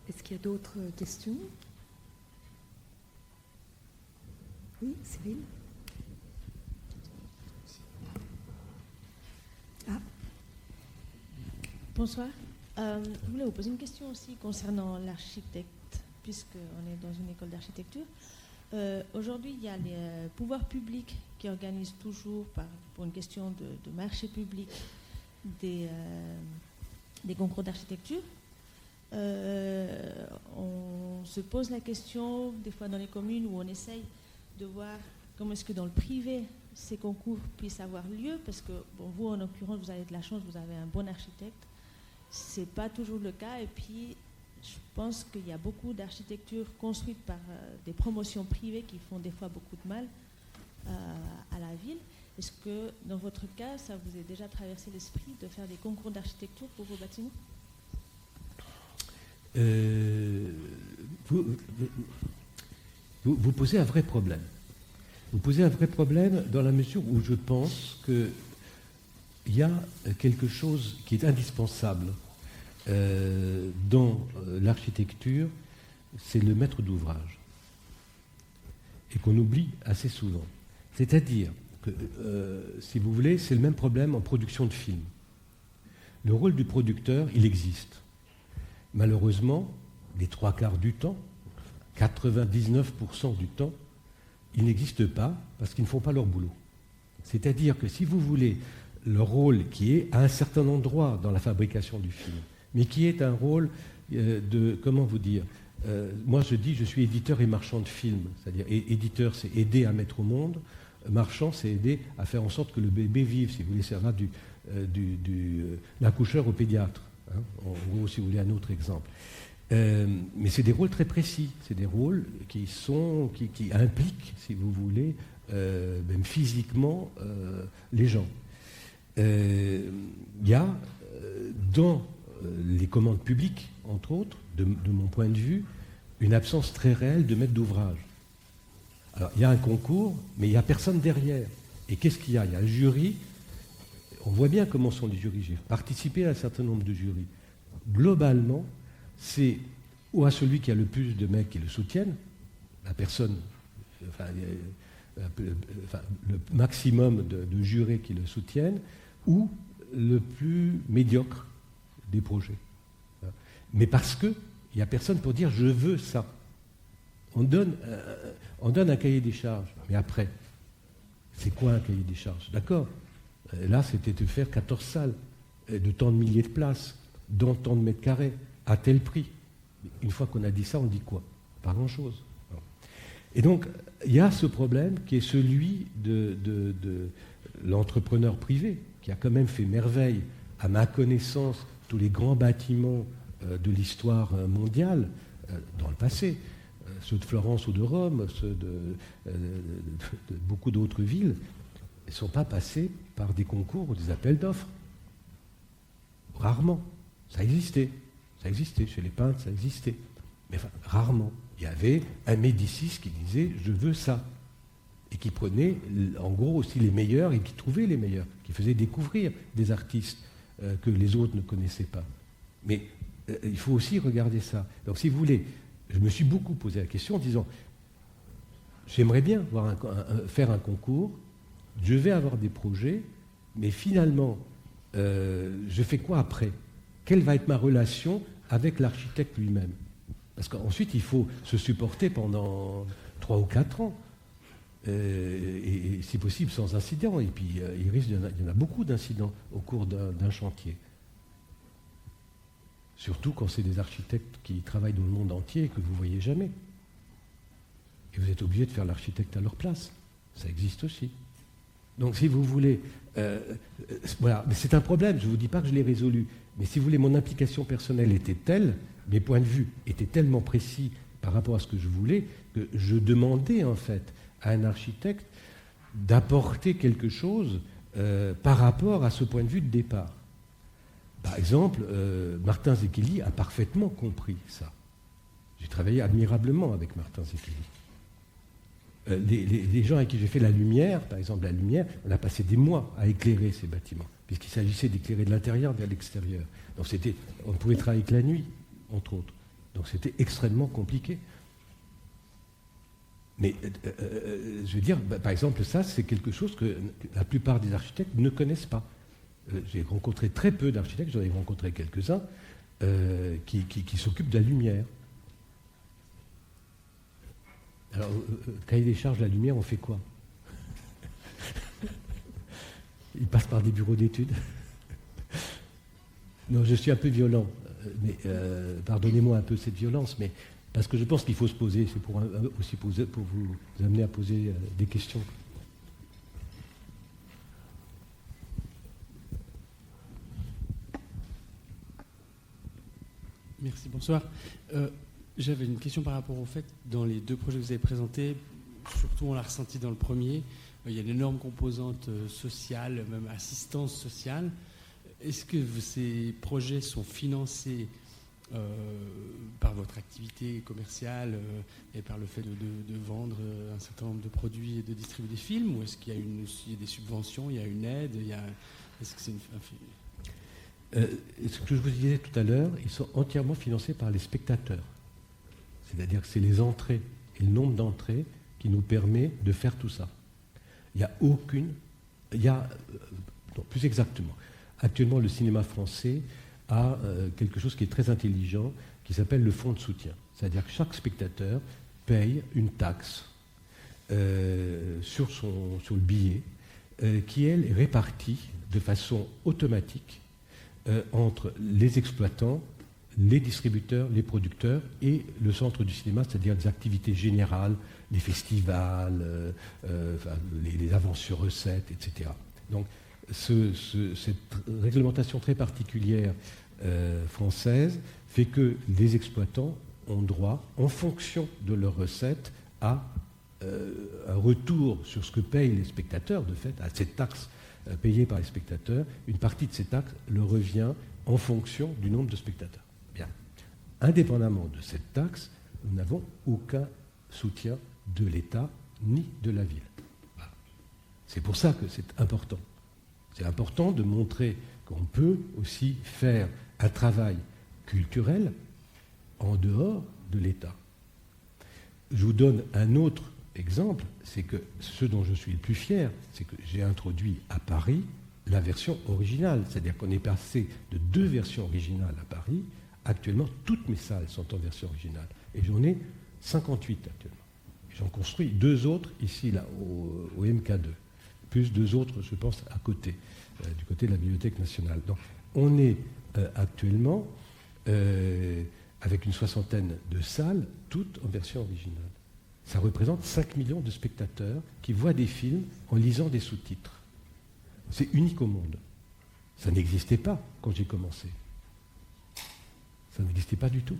Est-ce qu'il y a d'autres questions? Oui, Cyril. Ah. Bonsoir. Je voulais vous poser une question aussi concernant l'architecte, puisqu'on est dans une école d'architecture. Aujourd'hui, il y a les pouvoirs publics qui organisent toujours, pour une question de marché public, des concours d'architecture. On se pose la question, des fois dans les communes, où on essaye de voir comment est-ce que dans le privé, ces concours puissent avoir lieu, parce que bon, vous, en l'occurrence, vous avez de la chance, vous avez un bon architecte. Ce n'est pas toujours le cas, et puis je pense qu'il y a beaucoup d'architecture construite par des promotions privées qui font des fois beaucoup de mal à la ville. Est-ce que dans votre cas, ça vous est déjà traversé l'esprit de faire des concours d'architecture pour vos bâtiments? Vous posez un vrai problème. Vous posez un vrai problème dans la mesure où je pense qu'il y a quelque chose qui est indispensable dans l'architecture, c'est le maître d'ouvrage, et qu'on oublie assez souvent. C'est-à-dire que, si vous voulez, c'est le même problème en production de films. Le rôle du producteur, il existe. Malheureusement, les 3/4 du temps, 99% du temps, ils n'existent pas parce qu'ils ne font pas leur boulot. C'est-à-dire que si vous voulez, leur rôle qui est à un certain endroit dans la fabrication du film, mais qui est un rôle de, comment vous dire, moi je dis je suis éditeur et marchand de films, c'est-à-dire éditeur c'est aider à mettre au monde, marchand c'est aider à faire en sorte que le bébé vive, si vous voulez, ça va l'accoucheur au pédiatre, hein, en gros si vous voulez un autre exemple. Mais c'est des rôles très précis, c'est des rôles qui impliquent, si vous voulez, même physiquement, les gens. Il y a dans les commandes publiques, entre autres, de mon point de vue, une absence très réelle de maître d'ouvrage. Alors, il y a un concours, mais il n'y a personne derrière. Et qu'est-ce qu'il y a? Il y a un jury. On voit bien comment sont les jurys. J'ai participé à un certain nombre de jurys. Globalement, c'est ou à celui qui a le plus de mecs qui le soutiennent, la personne, le maximum de jurés qui le soutiennent, ou le plus médiocre des projets. Mais parce qu'il n'y a personne pour dire « je veux ça ». On donne un cahier des charges, mais après, c'est quoi un cahier des charges? D'accord, là c'était de faire 14 salles, de tant de milliers de places, dans tant de mètres carrés, à tel prix. Une fois qu'on a dit ça, on dit quoi? Pas grand-chose. Et donc, il y a ce problème qui est celui de l'entrepreneur privé, qui a quand même fait merveille, à ma connaissance, tous les grands bâtiments de l'histoire mondiale dans le passé, ceux de Florence ou de Rome, ceux de beaucoup d'autres villes, ne sont pas passés par des concours ou des appels d'offres. Rarement. Ça existait. Ça existait. Chez les peintres, ça existait. Mais enfin, rarement. Il y avait un Médicis qui disait « je veux ça ». Et qui prenait, en gros, aussi les meilleurs et qui trouvait les meilleurs, qui faisait découvrir des artistes que les autres ne connaissaient pas. Mais il faut aussi regarder ça. Donc, si vous voulez, je me suis beaucoup posé la question en disant « j'aimerais bien faire un concours, je vais avoir des projets, mais finalement, je fais quoi après ? Quelle va être ma relation avec l'architecte lui-même. Parce qu'ensuite, il faut se supporter pendant 3 ou 4 ans, et si possible sans incident. Et puis, il y en a beaucoup d'incidents au cours d'un chantier. Surtout quand c'est des architectes qui travaillent dans le monde entier et que vous ne voyez jamais. Et vous êtes obligé de faire l'architecte à leur place. Ça existe aussi. Donc si vous voulez... voilà, mais c'est un problème, je ne vous dis pas que je l'ai résolu. Mais si vous voulez, mon implication personnelle était telle, mes points de vue étaient tellement précis par rapport à ce que je voulais, que je demandais en fait à un architecte d'apporter quelque chose par rapport à ce point de vue de départ. Par exemple, Martin Zecchili a parfaitement compris ça. J'ai travaillé admirablement avec Martin Zecchili. Les gens avec qui j'ai fait la lumière, par exemple la lumière, on a passé des mois à éclairer ces bâtiments, puisqu'il s'agissait d'éclairer de l'intérieur vers l'extérieur. Donc on ne pouvait travailler que la nuit, entre autres. Donc c'était extrêmement compliqué. Mais je veux dire, par exemple, ça, c'est quelque chose que la plupart des architectes ne connaissent pas. J'ai rencontré très peu d'architectes, j'en ai rencontré quelques-uns, qui s'occupent de la lumière. Alors, cahier des charges, la lumière, on fait quoi? Il passe par des bureaux d'études. Non, je suis un peu violent, mais pardonnez-moi un peu cette violence, mais parce que je pense qu'il faut se poser, c'est pour vous amener à poser des questions. Merci, bonsoir. J'avais une question par rapport au fait, dans les 2 projets que vous avez présentés, surtout on l'a ressenti dans le premier, il y a une énorme composante sociale, même assistance sociale. Est-ce que ces projets sont financés par votre activité commerciale et par le fait de vendre un certain nombre de produits et de distribuer des films, ou est-ce qu'il y a des subventions, il y a une aide, est-ce que c'est ce que je vous disais tout à l'heure, ils sont entièrement financés par les spectateurs. C'est-à-dire que c'est les entrées et le nombre d'entrées qui nous permet de faire tout ça. Plus exactement, actuellement le cinéma français a quelque chose qui est très intelligent, qui s'appelle le fonds de soutien. C'est-à-dire que chaque spectateur paye une taxe sur le billet, qui elle est répartie de façon automatique entre les exploitants, les distributeurs, les producteurs et le centre du cinéma, c'est-à-dire les activités générales, les festivals, les avances sur recettes, etc. Donc cette réglementation très particulière française fait que les exploitants ont droit, en fonction de leurs recettes, à un retour sur ce que payent les spectateurs, de fait, à cette taxe payée par les spectateurs. Une partie de cette taxe leur revient en fonction du nombre de spectateurs. Bien. Indépendamment de cette taxe, nous n'avons aucun soutien de l'État ni de la ville. Voilà. C'est pour ça que c'est important. C'est important de montrer qu'on peut aussi faire un travail culturel en dehors de l'État. Je vous donne un autre exemple, c'est que ce dont je suis le plus fier, c'est que j'ai introduit à Paris la version originale, c'est-à-dire qu'on est passé de 2 versions originales à Paris. Actuellement, toutes mes salles sont en version originale, et j'en ai 58 actuellement. J'en construis 2 autres ici, là, au MK2, plus 2 autres, je pense, à côté, du côté de la Bibliothèque nationale. Donc, on est actuellement avec une 60aine de salles, toutes en version originale. Ça représente 5 millions de spectateurs qui voient des films en lisant des sous-titres. C'est unique au monde. Ça n'existait pas quand j'ai commencé. Ça n'existait pas du tout.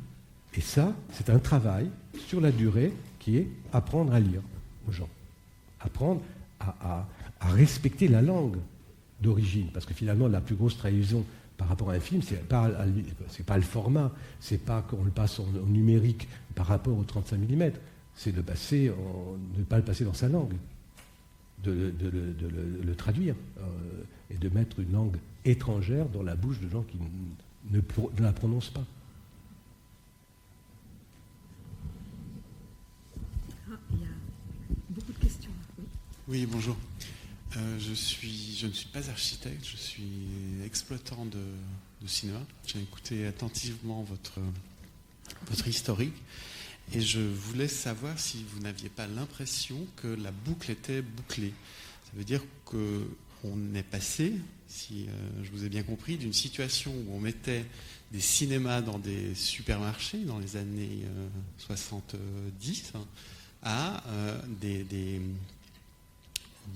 Et ça, c'est un travail sur la durée qui est apprendre à lire aux gens. Apprendre à respecter la langue d'origine. Parce que finalement, la plus grosse trahison par rapport à un film, c'est pas le format, c'est pas qu'on le passe en numérique par rapport au 35 mm, c'est de ne pas le passer dans sa langue, de le traduire, et de mettre une langue étrangère dans la bouche de gens qui ne la prononcent pas. Il y a beaucoup de questions. Oui, oui, bonjour. Je ne suis pas architecte, je suis exploitant de cinéma. J'ai écouté attentivement votre historique et je voulais savoir si vous n'aviez pas l'impression que la boucle était bouclée. Ça veut dire qu'on est passé, si je vous ai bien compris, d'une situation où on mettait des cinémas dans des supermarchés dans les années 70 à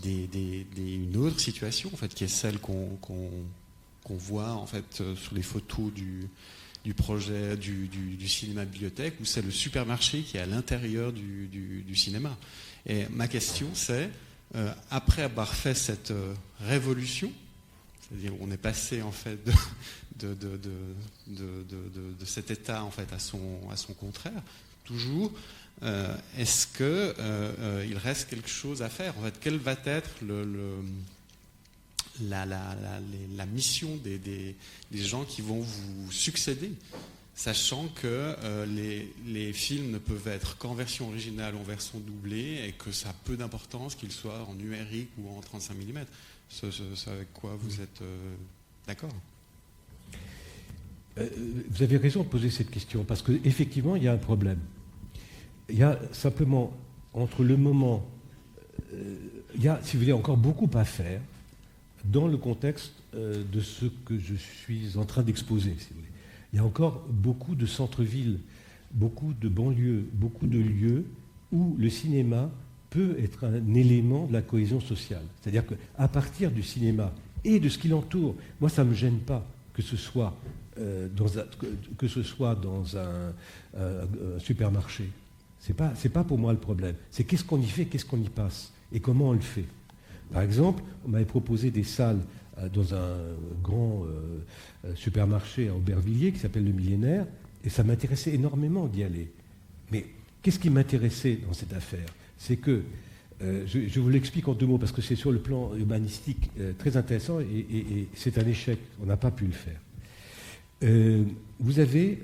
une autre situation en fait, qui est celle qu'on voit en fait sur les photos du projet du cinéma bibliothèque, où c'est le supermarché qui est à l'intérieur du cinéma. Et ma question c'est, après avoir fait cette révolution, c'est-à-dire on est passé en fait de cet état en fait à son contraire, toujours, est-ce qu'il reste quelque chose à faire? En fait, quelle va être la mission des gens qui vont vous succéder, sachant que les films ne peuvent être qu'en version originale ou en version doublée et que ça a peu d'importance qu'ils soient en numérique ou en 35 mm. C'est avec quoi vous êtes d'accord? Vous avez raison de poser cette question, parce qu'effectivement, il y a un problème. Il y a simplement, entre le moment... il y a, si vous voulez, encore beaucoup à faire dans le contexte de ce que je suis en train d'exposer, si vous voulez. Il y a encore beaucoup de centres-villes, beaucoup de banlieues, beaucoup de lieux où le cinéma peut être un élément de la cohésion sociale. C'est-à-dire qu'à partir du cinéma et de ce qui l'entoure, moi ça ne me gêne pas que ce soit dans un supermarché. C'est pas pour moi le problème. C'est qu'est-ce qu'on y fait, qu'est-ce qu'on y passe et comment on le fait. Par exemple, on m'avait proposé des salles dans un grand supermarché à Aubervilliers qui s'appelle le Millénaire, et ça m'intéressait énormément d'y aller. Mais qu'est-ce qui m'intéressait dans cette affaire? C'est que, je vous l'explique en 2 mots, parce que c'est sur le plan urbanistique très intéressant, et c'est un échec, on n'a pas pu le faire. Vous avez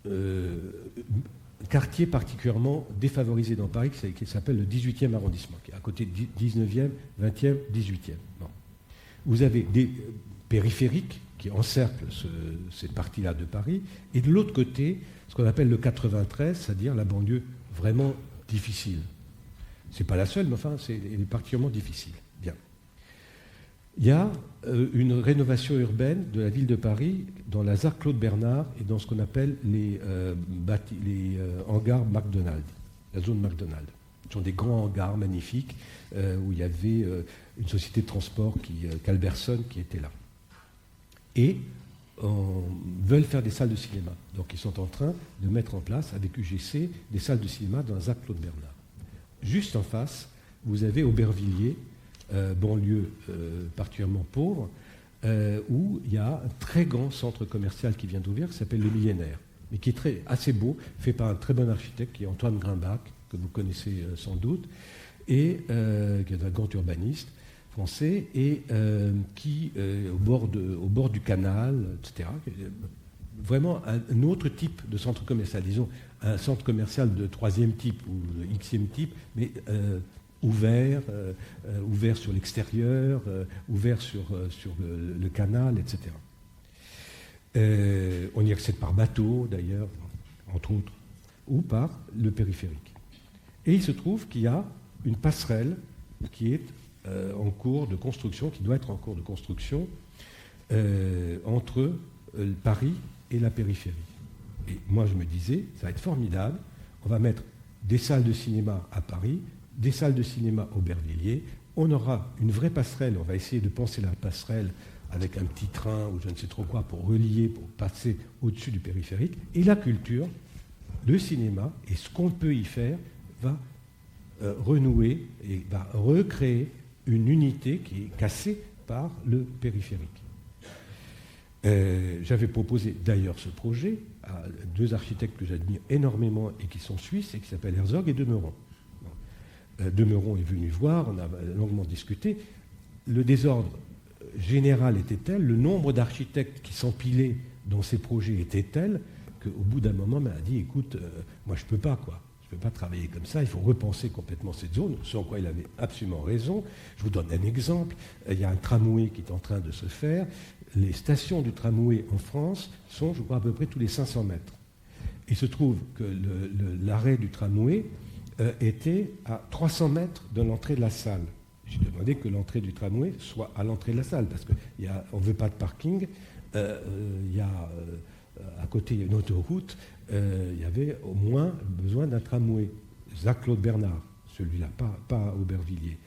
un quartier particulièrement défavorisé dans Paris qui s'appelle le 18e arrondissement, qui est à côté du 19e, 20e, 18e. Bon. Vous avez des périphériques qui encerclent cette partie-là de Paris, et de l'autre côté, ce qu'on appelle le 93, c'est-à-dire la banlieue vraiment difficile. Ce n'est pas la seule, mais enfin, elle est particulièrement difficile. Bien. Il y a une rénovation urbaine de la ville de Paris dans la ZAR Claude Bernard et dans ce qu'on appelle les hangars McDonald's, la zone McDonald's. Ce sont des grands hangars magnifiques où il y avait une société de transport, Calberson, qui était là. Et veulent faire des salles de cinéma. Donc ils sont en train de mettre en place, avec UGC, des salles de cinéma dans la ZAR Claude Bernard. Juste en face, vous avez Aubervilliers, banlieue particulièrement pauvre, où il y a un très grand centre commercial qui vient d'ouvrir, qui s'appelle le Millénaire, mais qui est assez beau, fait par un très bon architecte, qui est Antoine Grimbach, que vous connaissez sans doute, et qui est un grand urbaniste français, et qui est au bord du canal, etc. Vraiment un autre type de centre commercial, disons un centre commercial de 3e type ou de Xème type, mais ouvert sur l'extérieur, ouvert sur le canal, etc. On y accède par bateau, d'ailleurs, entre autres, ou par le périphérique. Et il se trouve qu'il y a une passerelle qui est en cours de construction, qui doit être en cours de construction, entre Paris et la périphérie. Et moi, je me disais, ça va être formidable, on va mettre des salles de cinéma à Paris, des salles de cinéma à Aubervilliers, on aura une vraie passerelle, on va essayer de penser la passerelle avec un petit train ou je ne sais trop quoi pour relier, pour passer au-dessus du périphérique, et la culture, le cinéma, et ce qu'on peut y faire, va renouer et va recréer une unité qui est cassée par le périphérique. J'avais proposé d'ailleurs ce projet à 2 architectes que j'admire énormément et qui sont suisses et qui s'appellent Herzog et Demeron. Demeron est venu voir, on a longuement discuté. Le désordre général était tel, le nombre d'architectes qui s'empilaient dans ces projets était tel qu'au bout d'un moment, on m'a dit, écoute, moi je ne peux pas, quoi. ne peut pas travailler comme ça, il faut repenser complètement cette zone, ce en quoi il avait absolument raison. Je vous donne un exemple. Il y a un tramway qui est en train de se faire. Les stations du tramway en France sont, je crois, à peu près tous les 500 mètres. Il se trouve que l'arrêt du tramway était à 300 mètres de l'entrée de la salle. J'ai demandé que l'entrée du tramway soit à l'entrée de la salle, parce qu'on ne veut pas de parking. Il y a, à côté, il y a une autoroute. Il y avait au moins besoin d'un tramway. Jacques-Claude Bernard, celui-là, pas Aubervilliers.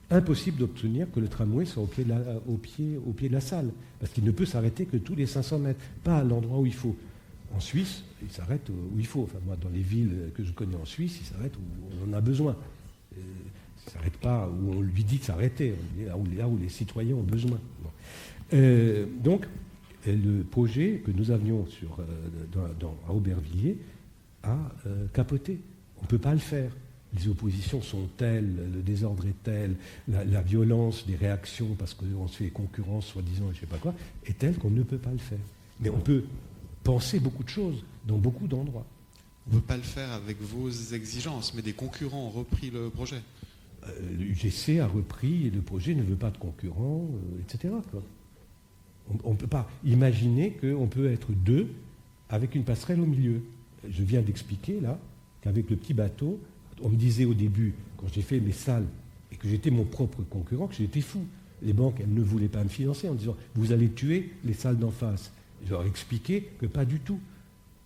Impossible d'obtenir que le tramway soit au pied de la salle, parce qu'il ne peut s'arrêter que tous les 500 mètres, pas à l'endroit où il faut. En Suisse, il s'arrête où il faut. Enfin, moi, dans les villes que je connais en Suisse, il s'arrête où on en a besoin. Il ne s'arrête pas où on lui dit de s'arrêter, là où les citoyens ont besoin. Bon. Donc, le projet que nous avions à Aubervilliers a capoté. On ne peut pas le faire. Les oppositions sont telles, le désordre est tel, la violence des réactions, parce qu'on se fait concurrence, soi-disant, je ne sais pas quoi, est telle qu'on ne peut pas le faire. Mais on peut penser beaucoup de choses dans beaucoup d'endroits. On ne peut pas le faire avec vos exigences, mais des concurrents ont repris le projet. L'UGC a repris et le projet ne veut pas de concurrents, etc. Quoi. On ne peut pas imaginer qu'on peut être deux avec une passerelle au milieu. Je viens d'expliquer là qu'avec le petit bateau, on me disait au début, quand j'ai fait mes salles et que j'étais mon propre concurrent, que j'étais fou. Les banques, elles ne voulaient pas me financer en disant « vous allez tuer les salles d'en face ». Je leur ai expliqué que pas du tout,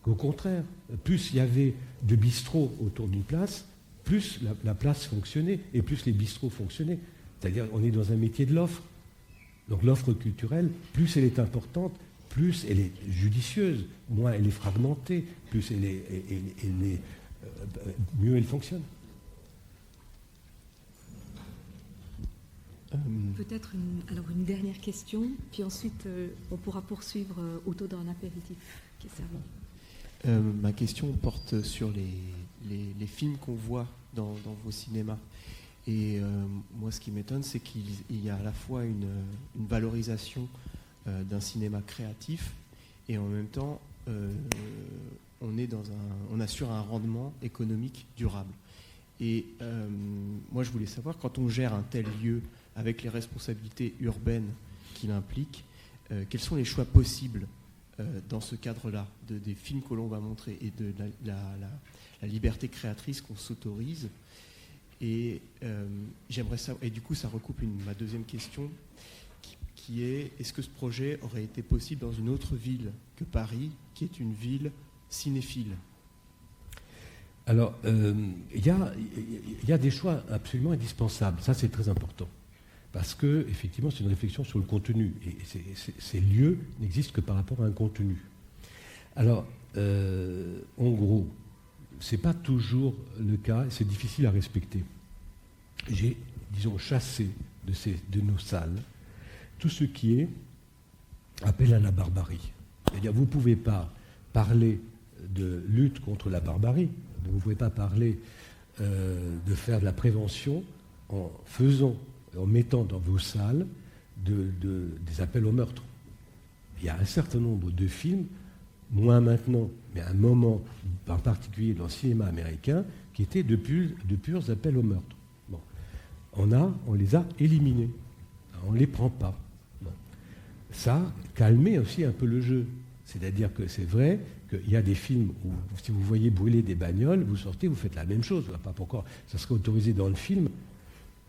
qu'au contraire, plus il y avait de bistrots autour d'une place, plus la place fonctionnait et plus les bistrots fonctionnaient. C'est-à-dire on est dans un métier de l'offre. Donc l'offre culturelle, plus elle est importante, plus elle est judicieuse, moins elle est fragmentée, plus mieux elle fonctionne. Peut-être une dernière question, puis ensuite on pourra poursuivre autour d'un apéritif qui est servi. Ma question porte sur les films qu'on voit dans vos cinémas. Et moi, ce qui m'étonne, c'est qu'il y a à la fois une valorisation d'un cinéma créatif et en même temps, on assure un rendement économique durable. Et moi, je voulais savoir, quand on gère un tel lieu avec les responsabilités urbaines qu'il implique, quels sont les choix possibles dans ce cadre-là, des films que l'on va montrer et de la liberté créatrice qu'on s'autorise. Et j'aimerais savoir, et du coup ça recoupe ma deuxième question, qui est, est-ce que ce projet aurait été possible dans une autre ville que Paris, qui est une ville cinéphile ? Alors, il y a des choix absolument indispensables, ça c'est très important. Parce que, effectivement, c'est une réflexion sur le contenu. Et ces lieux n'existent que par rapport à un contenu. Alors, en gros, ce n'est pas toujours le cas, c'est difficile à respecter. J'ai, disons, chassé de nos salles tout ce qui est appel à la barbarie. C'est-à-dire, vous ne pouvez pas parler de lutte contre la barbarie, vous ne pouvez pas parler de faire de la prévention en mettant dans vos salles des appels au meurtre. Il y a un certain nombre de films, moins maintenant, mais à un moment, en particulier dans le cinéma américain, qui étaient de purs appels au meurtre. Bon. On les a éliminés. On ne les prend pas. Bon. Ça calmait aussi un peu le jeu. C'est-à-dire que c'est vrai qu'il y a des films où, si vous voyez brûler des bagnoles, vous sortez, vous faites la même chose. Pas pourquoi ça serait autorisé dans le film.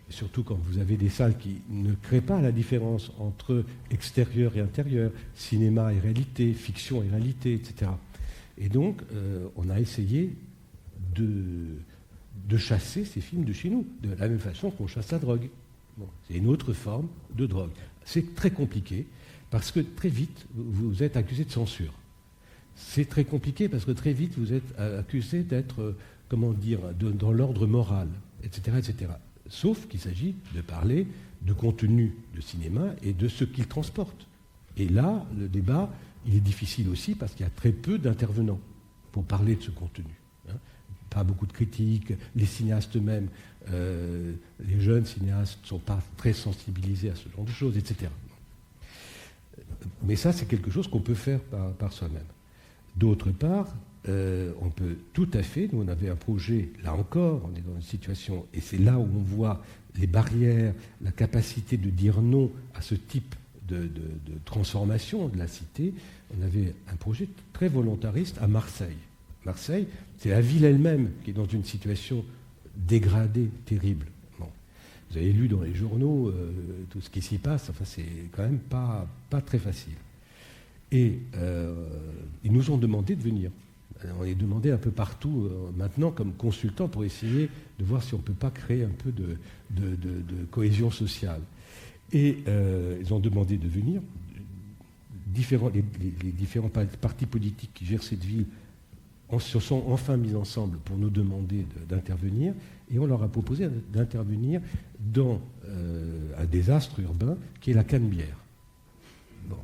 Surtout quand vous avez des salles qui ne créent pas la différence entre extérieur et intérieur, cinéma et réalité, fiction et réalité, etc. Et donc, on a essayé de chasser ces films de chez nous, de la même façon qu'on chasse la drogue. Bon, c'est une autre forme de drogue. C'est très compliqué, parce que très vite, vous êtes accusé de censure. C'est très compliqué, parce que très vite, vous êtes accusé d'être, dans l'ordre moral, etc., etc. Sauf qu'il s'agit de parler de contenu de cinéma et de ce qu'il transporte. Et là, le débat, il est difficile aussi parce qu'il y a très peu d'intervenants pour parler de ce contenu. Pas beaucoup de critiques, les cinéastes eux-mêmes, les jeunes cinéastes ne sont pas très sensibilisés à ce genre de choses, etc. Mais ça, c'est quelque chose qu'on peut faire par soi-même. D'autre part, on peut tout à fait, nous on avait un projet, là encore, on est dans une situation, et c'est là où on voit les barrières, la capacité de dire non à ce type de transformation de la cité. On avait un projet très volontariste à Marseille. Marseille, c'est la ville elle-même qui est dans une situation dégradée, terrible. Bon. Vous avez lu dans les journaux tout ce qui s'y passe, enfin c'est quand même pas très facile. Et ils nous ont demandé de venir. On est demandé un peu partout maintenant comme consultants pour essayer de voir si on ne peut pas créer un peu de cohésion sociale. Et ils ont demandé de venir. Les différents partis politiques qui gèrent cette ville se sont enfin mis ensemble pour nous demander d'intervenir. Et on leur a proposé d'intervenir dans un désastre urbain qui est la Canebière. Bon.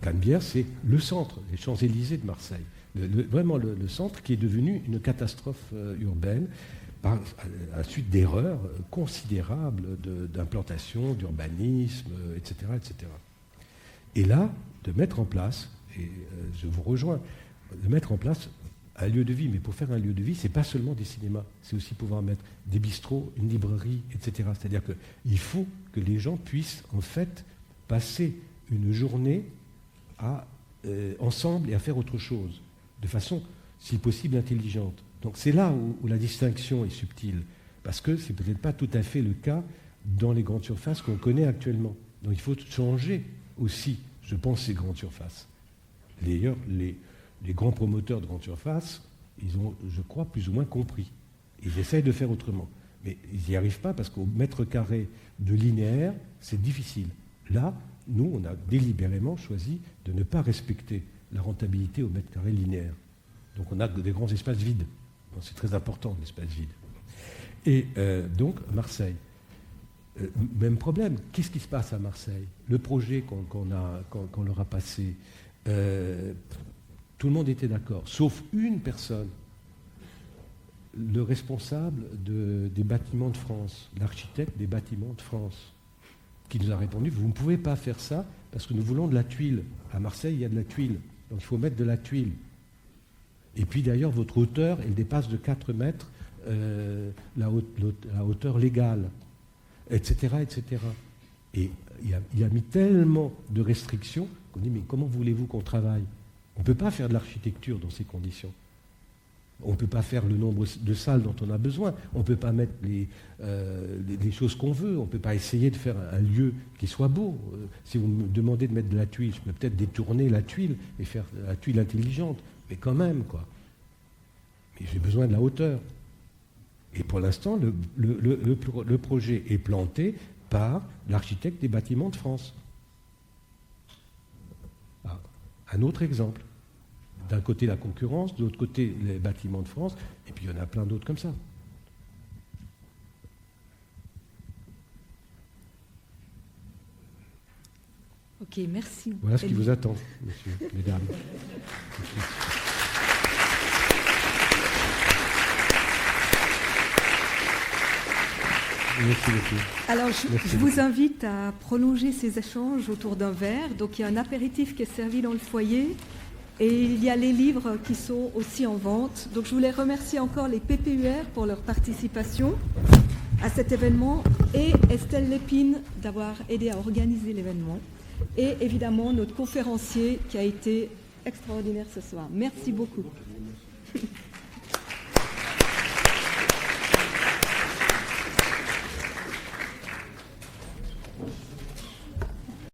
Canebière, c'est le centre, les Champs-Élysées de Marseille. Vraiment le centre qui est devenu une catastrophe urbaine à la suite d'erreurs considérables d'implantation, d'urbanisme, etc., etc. Et là, de mettre en place, et je vous rejoins, de mettre en place un lieu de vie. Mais pour faire un lieu de vie, ce n'est pas seulement des cinémas, c'est aussi pouvoir mettre des bistrots, une librairie, etc. C'est-à-dire qu'il faut que les gens puissent en fait passer une journée ensemble et à faire autre chose, de façon, si possible, intelligente. Donc c'est là où la distinction est subtile, parce que ce n'est peut-être pas tout à fait le cas dans les grandes surfaces qu'on connaît actuellement. Donc il faut changer aussi, je pense, ces grandes surfaces. D'ailleurs, les grands promoteurs de grandes surfaces, ils ont, je crois, plus ou moins compris. Ils essayent de faire autrement. Mais ils n'y arrivent pas parce qu'au mètre carré de linéaire, c'est difficile. Là, nous, on a délibérément choisi de ne pas respecter la rentabilité au mètre carré linéaire. Donc on a des grands espaces vides. C'est très important, l'espace vide. Et donc, Marseille. Même problème. Qu'est-ce qui se passe à Marseille? Le projet qu'on leur a passé, tout le monde était d'accord, sauf une personne, le responsable des bâtiments de France, l'architecte des bâtiments de France, qui nous a répondu, vous ne pouvez pas faire ça parce que nous voulons de la tuile. À Marseille, il y a de la tuile, donc il faut mettre de la tuile. Et puis d'ailleurs, votre hauteur, elle dépasse de 4 mètres la hauteur légale, etc., etc. Et il a mis tellement de restrictions qu'on dit, mais comment voulez-vous qu'on travaille? On ne peut pas faire de l'architecture dans ces conditions. On ne peut pas faire le nombre de salles dont on a besoin. On ne peut pas mettre les choses qu'on veut. On ne peut pas essayer de faire un lieu qui soit beau. Si vous me demandez de mettre de la tuile, je peux peut-être détourner la tuile et faire la tuile intelligente. Mais quand même, quoi. Mais j'ai besoin de la hauteur. Et pour l'instant, le projet est planté par l'architecte des bâtiments de France. Ah, un autre exemple. D'un côté la concurrence, de l'autre côté les bâtiments de France, et puis il y en a plein d'autres comme ça. Ok, merci. Voilà ce qui vous attend, monsieur, mesdames. Merci beaucoup. Alors, je vous invite à prolonger ces échanges autour d'un verre. Donc, il y a un apéritif qui est servi dans le foyer. Et il y a les livres qui sont aussi en vente. Donc je voulais remercier encore les PPUR pour leur participation à cet événement et Estelle Lépine d'avoir aidé à organiser l'événement. Et évidemment notre conférencier qui a été extraordinaire ce soir. Merci beaucoup.